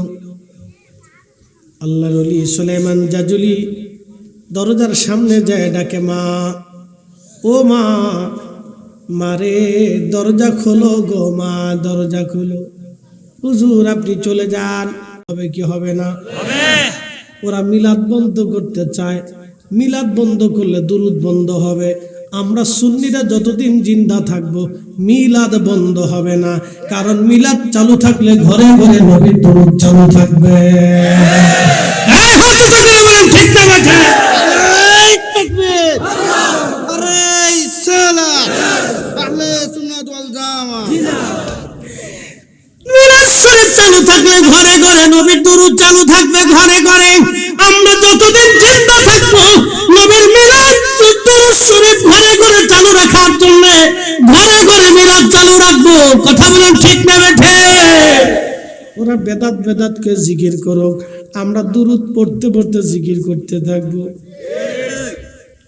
আল্লাহর ওলি সুলাইমান জাজুলি দরজার সামনে যায় ডাকে, মা ও মা, মারে দরজা খোলো গো মা, দরজা খোলো। হুজুর আপনি চলে যান। হবে কি হবে না? ওরা মিলাদ বন্ধ করতে চায়, মিলাদ বন্ধ করলে দুরুদ বন্ধ হবে। আমরা সুন্নিরা যতদিন জিন্দা থাকবো মিলাদ বন্ধ হবে না, কারণ মিলাদ চালু থাকলে ঘরে ঘরে নবীর দুরুদ চালু থাকবে। ঠিক না কথা? চালু থাকলে ঘরে ঘরে নবীর দুরূদ চালু থাকবে, ঘরে ঘরে। আমরা যতদিন জিন্দা থাকবো নবীর মিলাদ শরীফ ঘরে ঘরে চালু রাখার জন্য ঘরে ঘরে মিলাদ চালু রাখবো। কথা বলেন ঠিক না বেঠে? ওরা বেদাত বেদাতকে জিকির করুক, আমরা দুরূদ পড়তে পড়তে জিকির করতে থাকবো।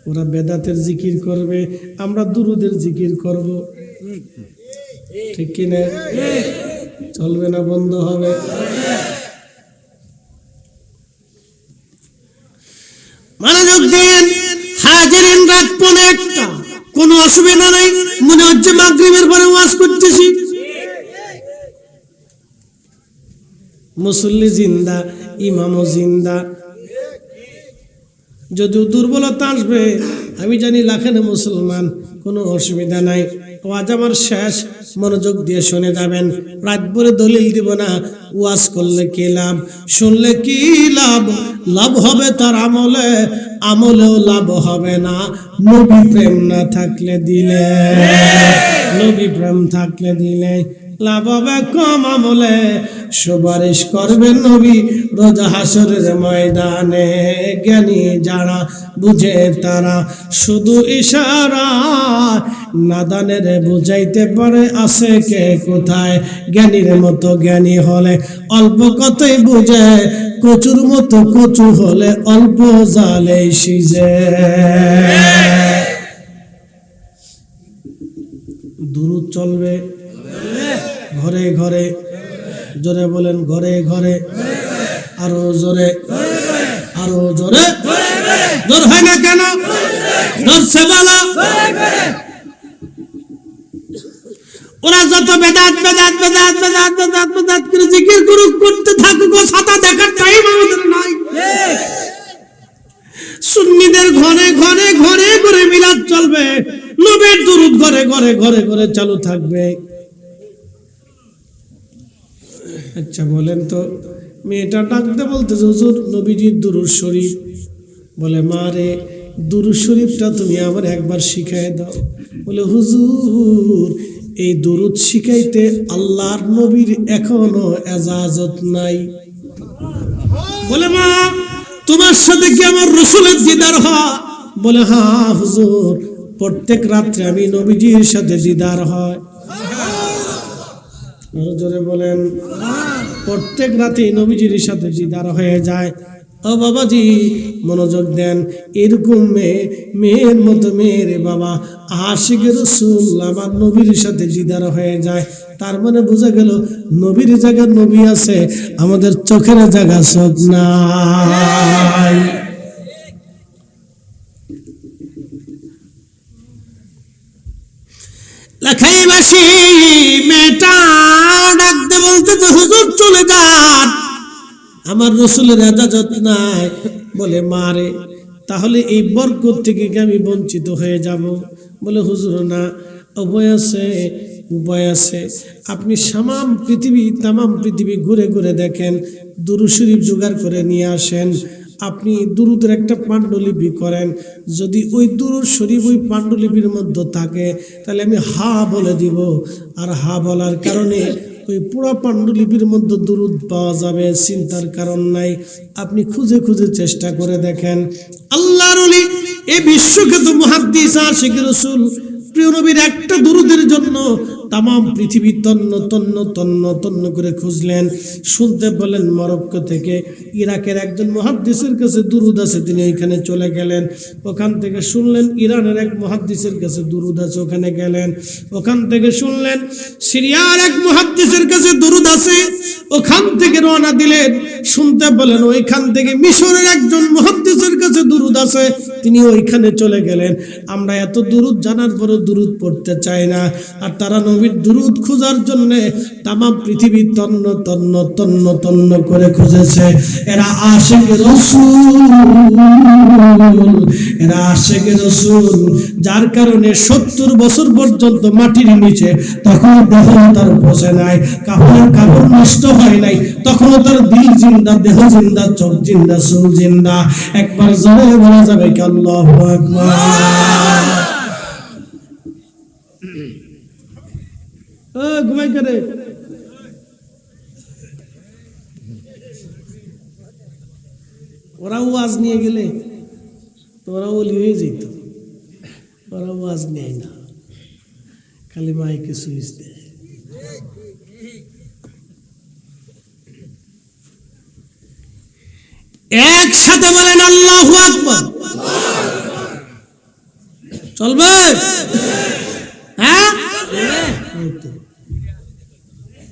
ওরা বেদাতের জিকির করবে, আমরা দুরূদের জিকির করব। ঠিক কিনা? চলবে না, বন্ধ হবে। মনোযোগ দেন হাজিরিন, রাত 1:15, কোনো অসুবিধা নাই। মনে হচ্ছে মাগরিবের পরে ওয়াজ করতেছি। মুসল্লি জিন্দা, ইমামও জিন্দা। যদিও দুর্বলতা আসবে, আমি জানি লাখের মুসলমান, কোনো অসুবিধা নাই। ওয়াজ আমার শেষ, মনোযোগ দিয়ে শুনে যাবেন। রাত ভরে দলিল দিব না। ওয়াজ করলে কি লাভ, শুনলে কি লাভ? লাভ হবে তার আমলে, আমলেও লাভ হবে না নবী প্রেম না থাকলে দিলে। নবী প্রেম থাকলে দিলে লাভ হবে কম আমলে। সুপারিশ করবে নবী রোজ হাসরের ময়দানে। জ্ঞানী যারা বুঝে তারা শুধু ইশারা, নাদানের বুঝাইতে পারে আছে কে কোথায়। জ্ঞানীর মতো জ্ঞানী হলে অল্প কথাই বুঝে, কচুর মতো কচু হলে অল্প জালে সিজে। দুরূদ চলবে ঘরে ঘরে। জোরে বলেন ঘরে ঘরে। আরো জোরে, আরো জোরে। জোর হয় না কেন? জোরসে বলো। ওরা যত বেদাত বেদাত বেদাত বেদাত বেদাত বেদাত করে জিকির করুক, করতে থাকুক, ছাতা দেখার টাইম আমাদের নাই। যাবে, নবীর দুরূদ ঘরে ঘরে ঘরে ঘরে চালু থাকবে। আচ্ছা বলেন তো, মেয়েটা ডাকতে বলতেছে হুজুর নবীজির দুরূদ শরীফ। বলে মা রে, দুরূদ শরীফটা তুমি আমার একবার শিখাই দাও। বলে হুজুর এই দুরূদ শিখাইতে আল্লাহর নবীর এখনো এজাজত নাই। বলে মা তোমার সাথে কি আমার রাসূলের দিদার হয়? বলে হ্যাঁ হুজুর, প্রত্যেক রাত্রে আমি নবীজির সাথে দিদার হয়। আরো জোরে বলেন, প্রত্যেক রাতে নবীজির সাথে দিদার হয়ে যায়। ও বাবাজি মনোযোগ দেন, এরকম মেয়ের মতো মেয়েরে বাবা আশিকের রাসূল আমার নবীর সাথে দিদার হয়ে যায়। তার মানে বোঝা গেল নবীর জায়গায় নবী আছে, আমাদের চোখের জায়গা চোখ নাই। লাখাইবাসী মেয়েটা ডাকতে বলতে যে হুজুর চলে যান, আমার রাসূলের ইজাজত নাই। বলে মারে তাহলে এই বরকত থেকে কি আমি বঞ্চিত হয়ে যাব? বলে হুজুর না, উপায় আছে, উপায় আছে। আপনি তামাম পৃথিবী ঘুরে ঘুরে দেখেন, দুরূদ শরীফ জোগাড় করে নিয়ে আসেন। আপনি দুরূদের একটা পাণ্ডুলিপি করেন, যদি ওই দুরূদ শরীফ ওই পাণ্ডুলিপির মধ্যে থাকে তাহলে আমি হা বলে দিব, আর হা বলার কারণে ওই পুরো পাণ্ডুলিপির মধ্যে দুরূদ পাওয়া যাবে, চিন্তার কারণ নাই। আপনি খুঁজে খুঁজে চেষ্টা করে দেখেন। আল্লাহর ওলি এই বিশ্বখ্যাত মুহাদ্দিস আশিক রাসূল প্রিয় নবীর একটা দুরূদের জন্য তামাম পৃথিবী তন্ন তন্ন তন্ন তন্ন করে খুঁজলেন। শুনতে বলেন মরক্কো থেকে ইরাকের একজন মুহাদ্দিসের কাছে দুরূদ আছে, তিনি ওইখানে চলে গেলেন। ওখান থেকে শুনলেন ইরানের এক মুহাদ্দিসের কাছে দুরূদ আছে, ওখানে গেলেন। ওখান থেকে শুনলেন সিরিয়ার এক মুহাদ্দিসের কাছে দুরূদ আছে, ওখান থেকে রওনা দিলেন। শুনতে বলেন ওইখান থেকে মিশরের একজন মুহাদ্দিসের কাছে দুরূদ আছে, তিনি ওইখানে চলে গেলেন। আমরা এত দুরূদ জানার পরও দুরূদ পড়তে চাই না, আর তারা নবীর দুরূদ খোঁজার জন্য তামাম পৃথিবী তন্ন তন্ন তন্ন তন্ন করে খুঁজেছে। এরা আশিক রাসূল, এরা আশিক রাসূল, যার কারণে 70 বছর পর্যন্ত মাটির নিচে তখন দেহ তার পচে নাই, কাপড় নষ্ট হয় নাই, তখনও তার দিল জিন্দা, দেহ জিন্দা, চোখ জিন্দা, চুল জিন্দা। একবার জোরে বলা যাবে কি আল্লাহু আকবার। ঘুমাই করে ওরা ওয়াজ নিয়ে গেলে তোরা ওলি হয়ে যেত, ওরা ওয়াজ নেয় না, খালি মাইকে সুইচ দেয়। একসাথে বলেন আল্লাহু আকবার। চলবে? হ্যাঁ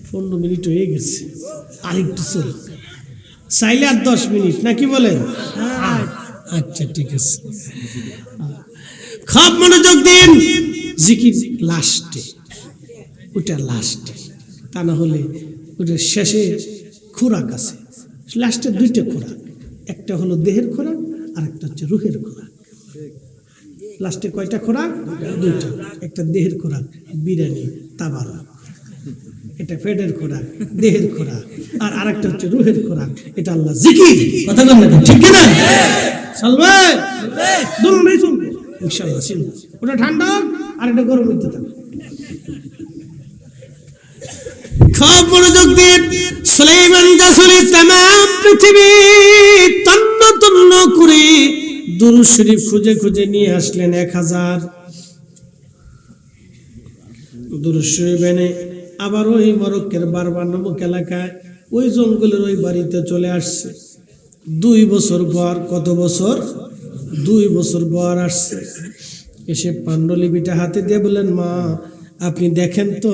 15 মিনিট হয়ে গেছে, আরেকটু চল, চাইলে আর 10 মিনিট নাকি বলেন? আচ্ছা ঠিক আছে, খুব মনোযোগ দিন। জিকির লাস্টে, ওটা লাস্টে, তা না হলে ওটার শেষে খোরাক আছে। লাস্টে 2টা খোরাক, একটা হলো দেহের খোরাক আর একটা হচ্ছে রুহের খোরাক। লাস্টে কয়টা খোরাক? 2টা। একটা দেহের খোরাক বিরিয়ানি তাবারক, এটা পেটের খোরাক দেহের খোরাক, আর আরেকটা হচ্ছে রুহের খোরাক, এটা আল্লাহ জিকির। কথা বলেন ঠিক কি না? চলবে? দুটোই চলবে ইনশাআল্লাহ। ওটা ঠান্ডা আর এটা গরম হইতে থাকবে। খুব মনোযোগ দিয়ে সুলাইমান জাসুরি তামাম পৃথিবী তন্ন তন্ন করে দুরূদ শরীফ খুঁজে খুঁজে নিয়ে আসলেন 1000 দুরূদ শরীফ এনে আবার ওই মরক্কের বারবার নামক এলাকায় ওই জঙ্গলের ওই বাড়িতে চলে আসছে। 2 বছর পর, কত বছর? 2 বছর পর আসছে। এসে পাণ্ডুলিপিটা হাতে দিয়ে বললেন মা আপনি দেখেন তো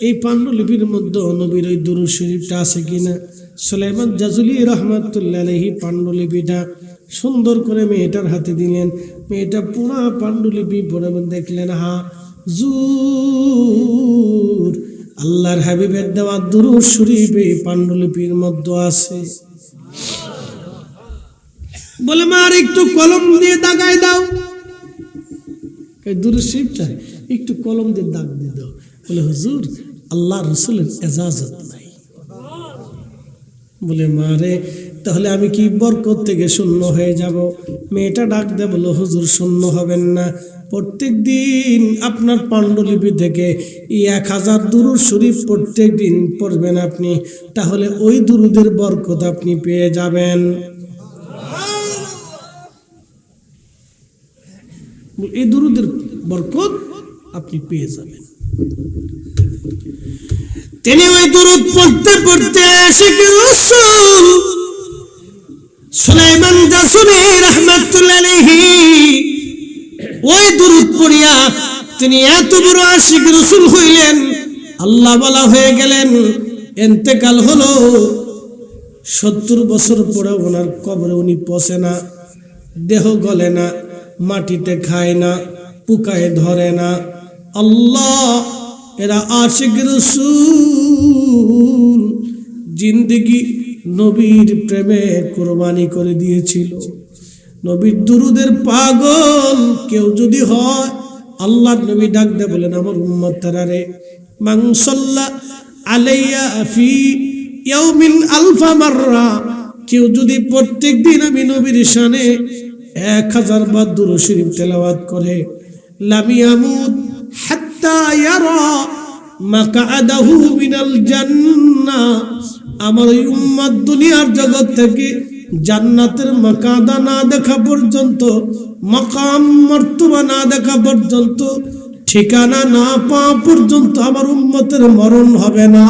এই পাণ্ডুলিপির মধ্যে নবীর ওই দুরূদ শরীফটা আছে কিনা। সুলাইমান জাজুলি রহমাতুল্লাহ আলাইহি পাণ্ডুলিপিটা সুন্দর করে মেয়েটার হাতে দিলেন। মেয়েটা পুরা পাণ্ডুলিপি পড়ে দেখলেন, হ্যাঁ হুজুর আল্লাহর হাবিবের দেওয়া দুরূদ শরীফ এই পাণ্ডুলিপির মধ্যে আছে। বলে মা আর একটু কলম দিয়ে দাগায় দাও। এই দুরূদ শরীফটা একটু কলম দিয়ে দাগ দিয়ে দাও। বলে হুজুর আল্লাহ রসুলের এজাজত নাই। বলে মারে তাহলে আমি কি বরকত থেকে শূন্য হয়ে যাব? মেয়েটা ডাক দেয়, বলো হুজুর শূন্য হবেন না, প্রত্যেক দিন আপনার পাণ্ডুলিপি থেকে 1000 দুরূদ শরীফ প্রত্যেক দিন পড়বেন আপনি, তাহলে ওই দুরূদের বরকত আপনি পেয়ে যাবেন। এই দুরূদের বরকত আপনি পেয়ে যাবেন। তিনি ওই দুরূদ পড়তে পড়তে আশিকে রাসূল সুলাইমান জাসুরি রাহমাতুল্লাহ আলাইহি ওই দুরূদ পড়িয়া তিনি এত বড় আশিক রাসূল হইলেন, আল্লাহ ওয়ালা হয়ে গেলেন। ইন্তেকাল হলো, 70 বছর পরে ওনার কবরে উনি পৌঁছে না, দেহ গলে না, মাটিতে খায় না, পোকায় ধরে না। আল্লাহ, এরা আশিক রাসূল জিন্দেগি নবীর প্রেমে কুরবানি করে দিয়েছিল। নবীর দুরূদের পাগল কেউ যদি হয়, আল্লাহর নবী ডাক দেয় বলেন, আমার উম্মতরা রে, মান সাল্লা আলাইয়া ফি ইয়াউমিন আলফা মাররা, কেউ যদি প্রত্যেক দিন আমি নবীর শানে 1000 বার দুরূদ শরীফ তেলাওয়াত করে, লাম ইয়ামুত হাত্তা ইয়ারা মাকআদাহু মিনাল জান্নাহ, আমার এই উম্মত দুনিয়ার জগৎ থেকে জান্নাতের মাকাদা না দেখা পর্যন্ত, মাকাম মর্তবা না দেখা পর্যন্ত, ঠিকানা না পাওয়া পর্যন্ত আমার উম্মতের মরণ হবে না,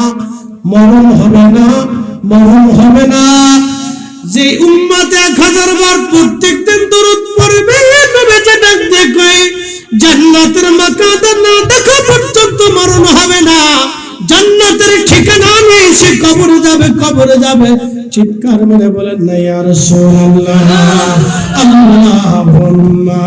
মরণ হবে না, মরণ হবে না। যে উম্মত 1000 বার প্রত্যেক দিন দরুদ পড়বে, নবীজি ডাক দিয়ে কয়, জান্নাতের মাকাদা না দেখা পর্যন্ত মরণ হবে না, জান্নাতের ঠিকানা নেই, সে কবরে যাবে, কবরে যাবে। চিৎকার মেরে বলেন না ইয়া রাসূলুল্লাহ, আল্লাহুম্মা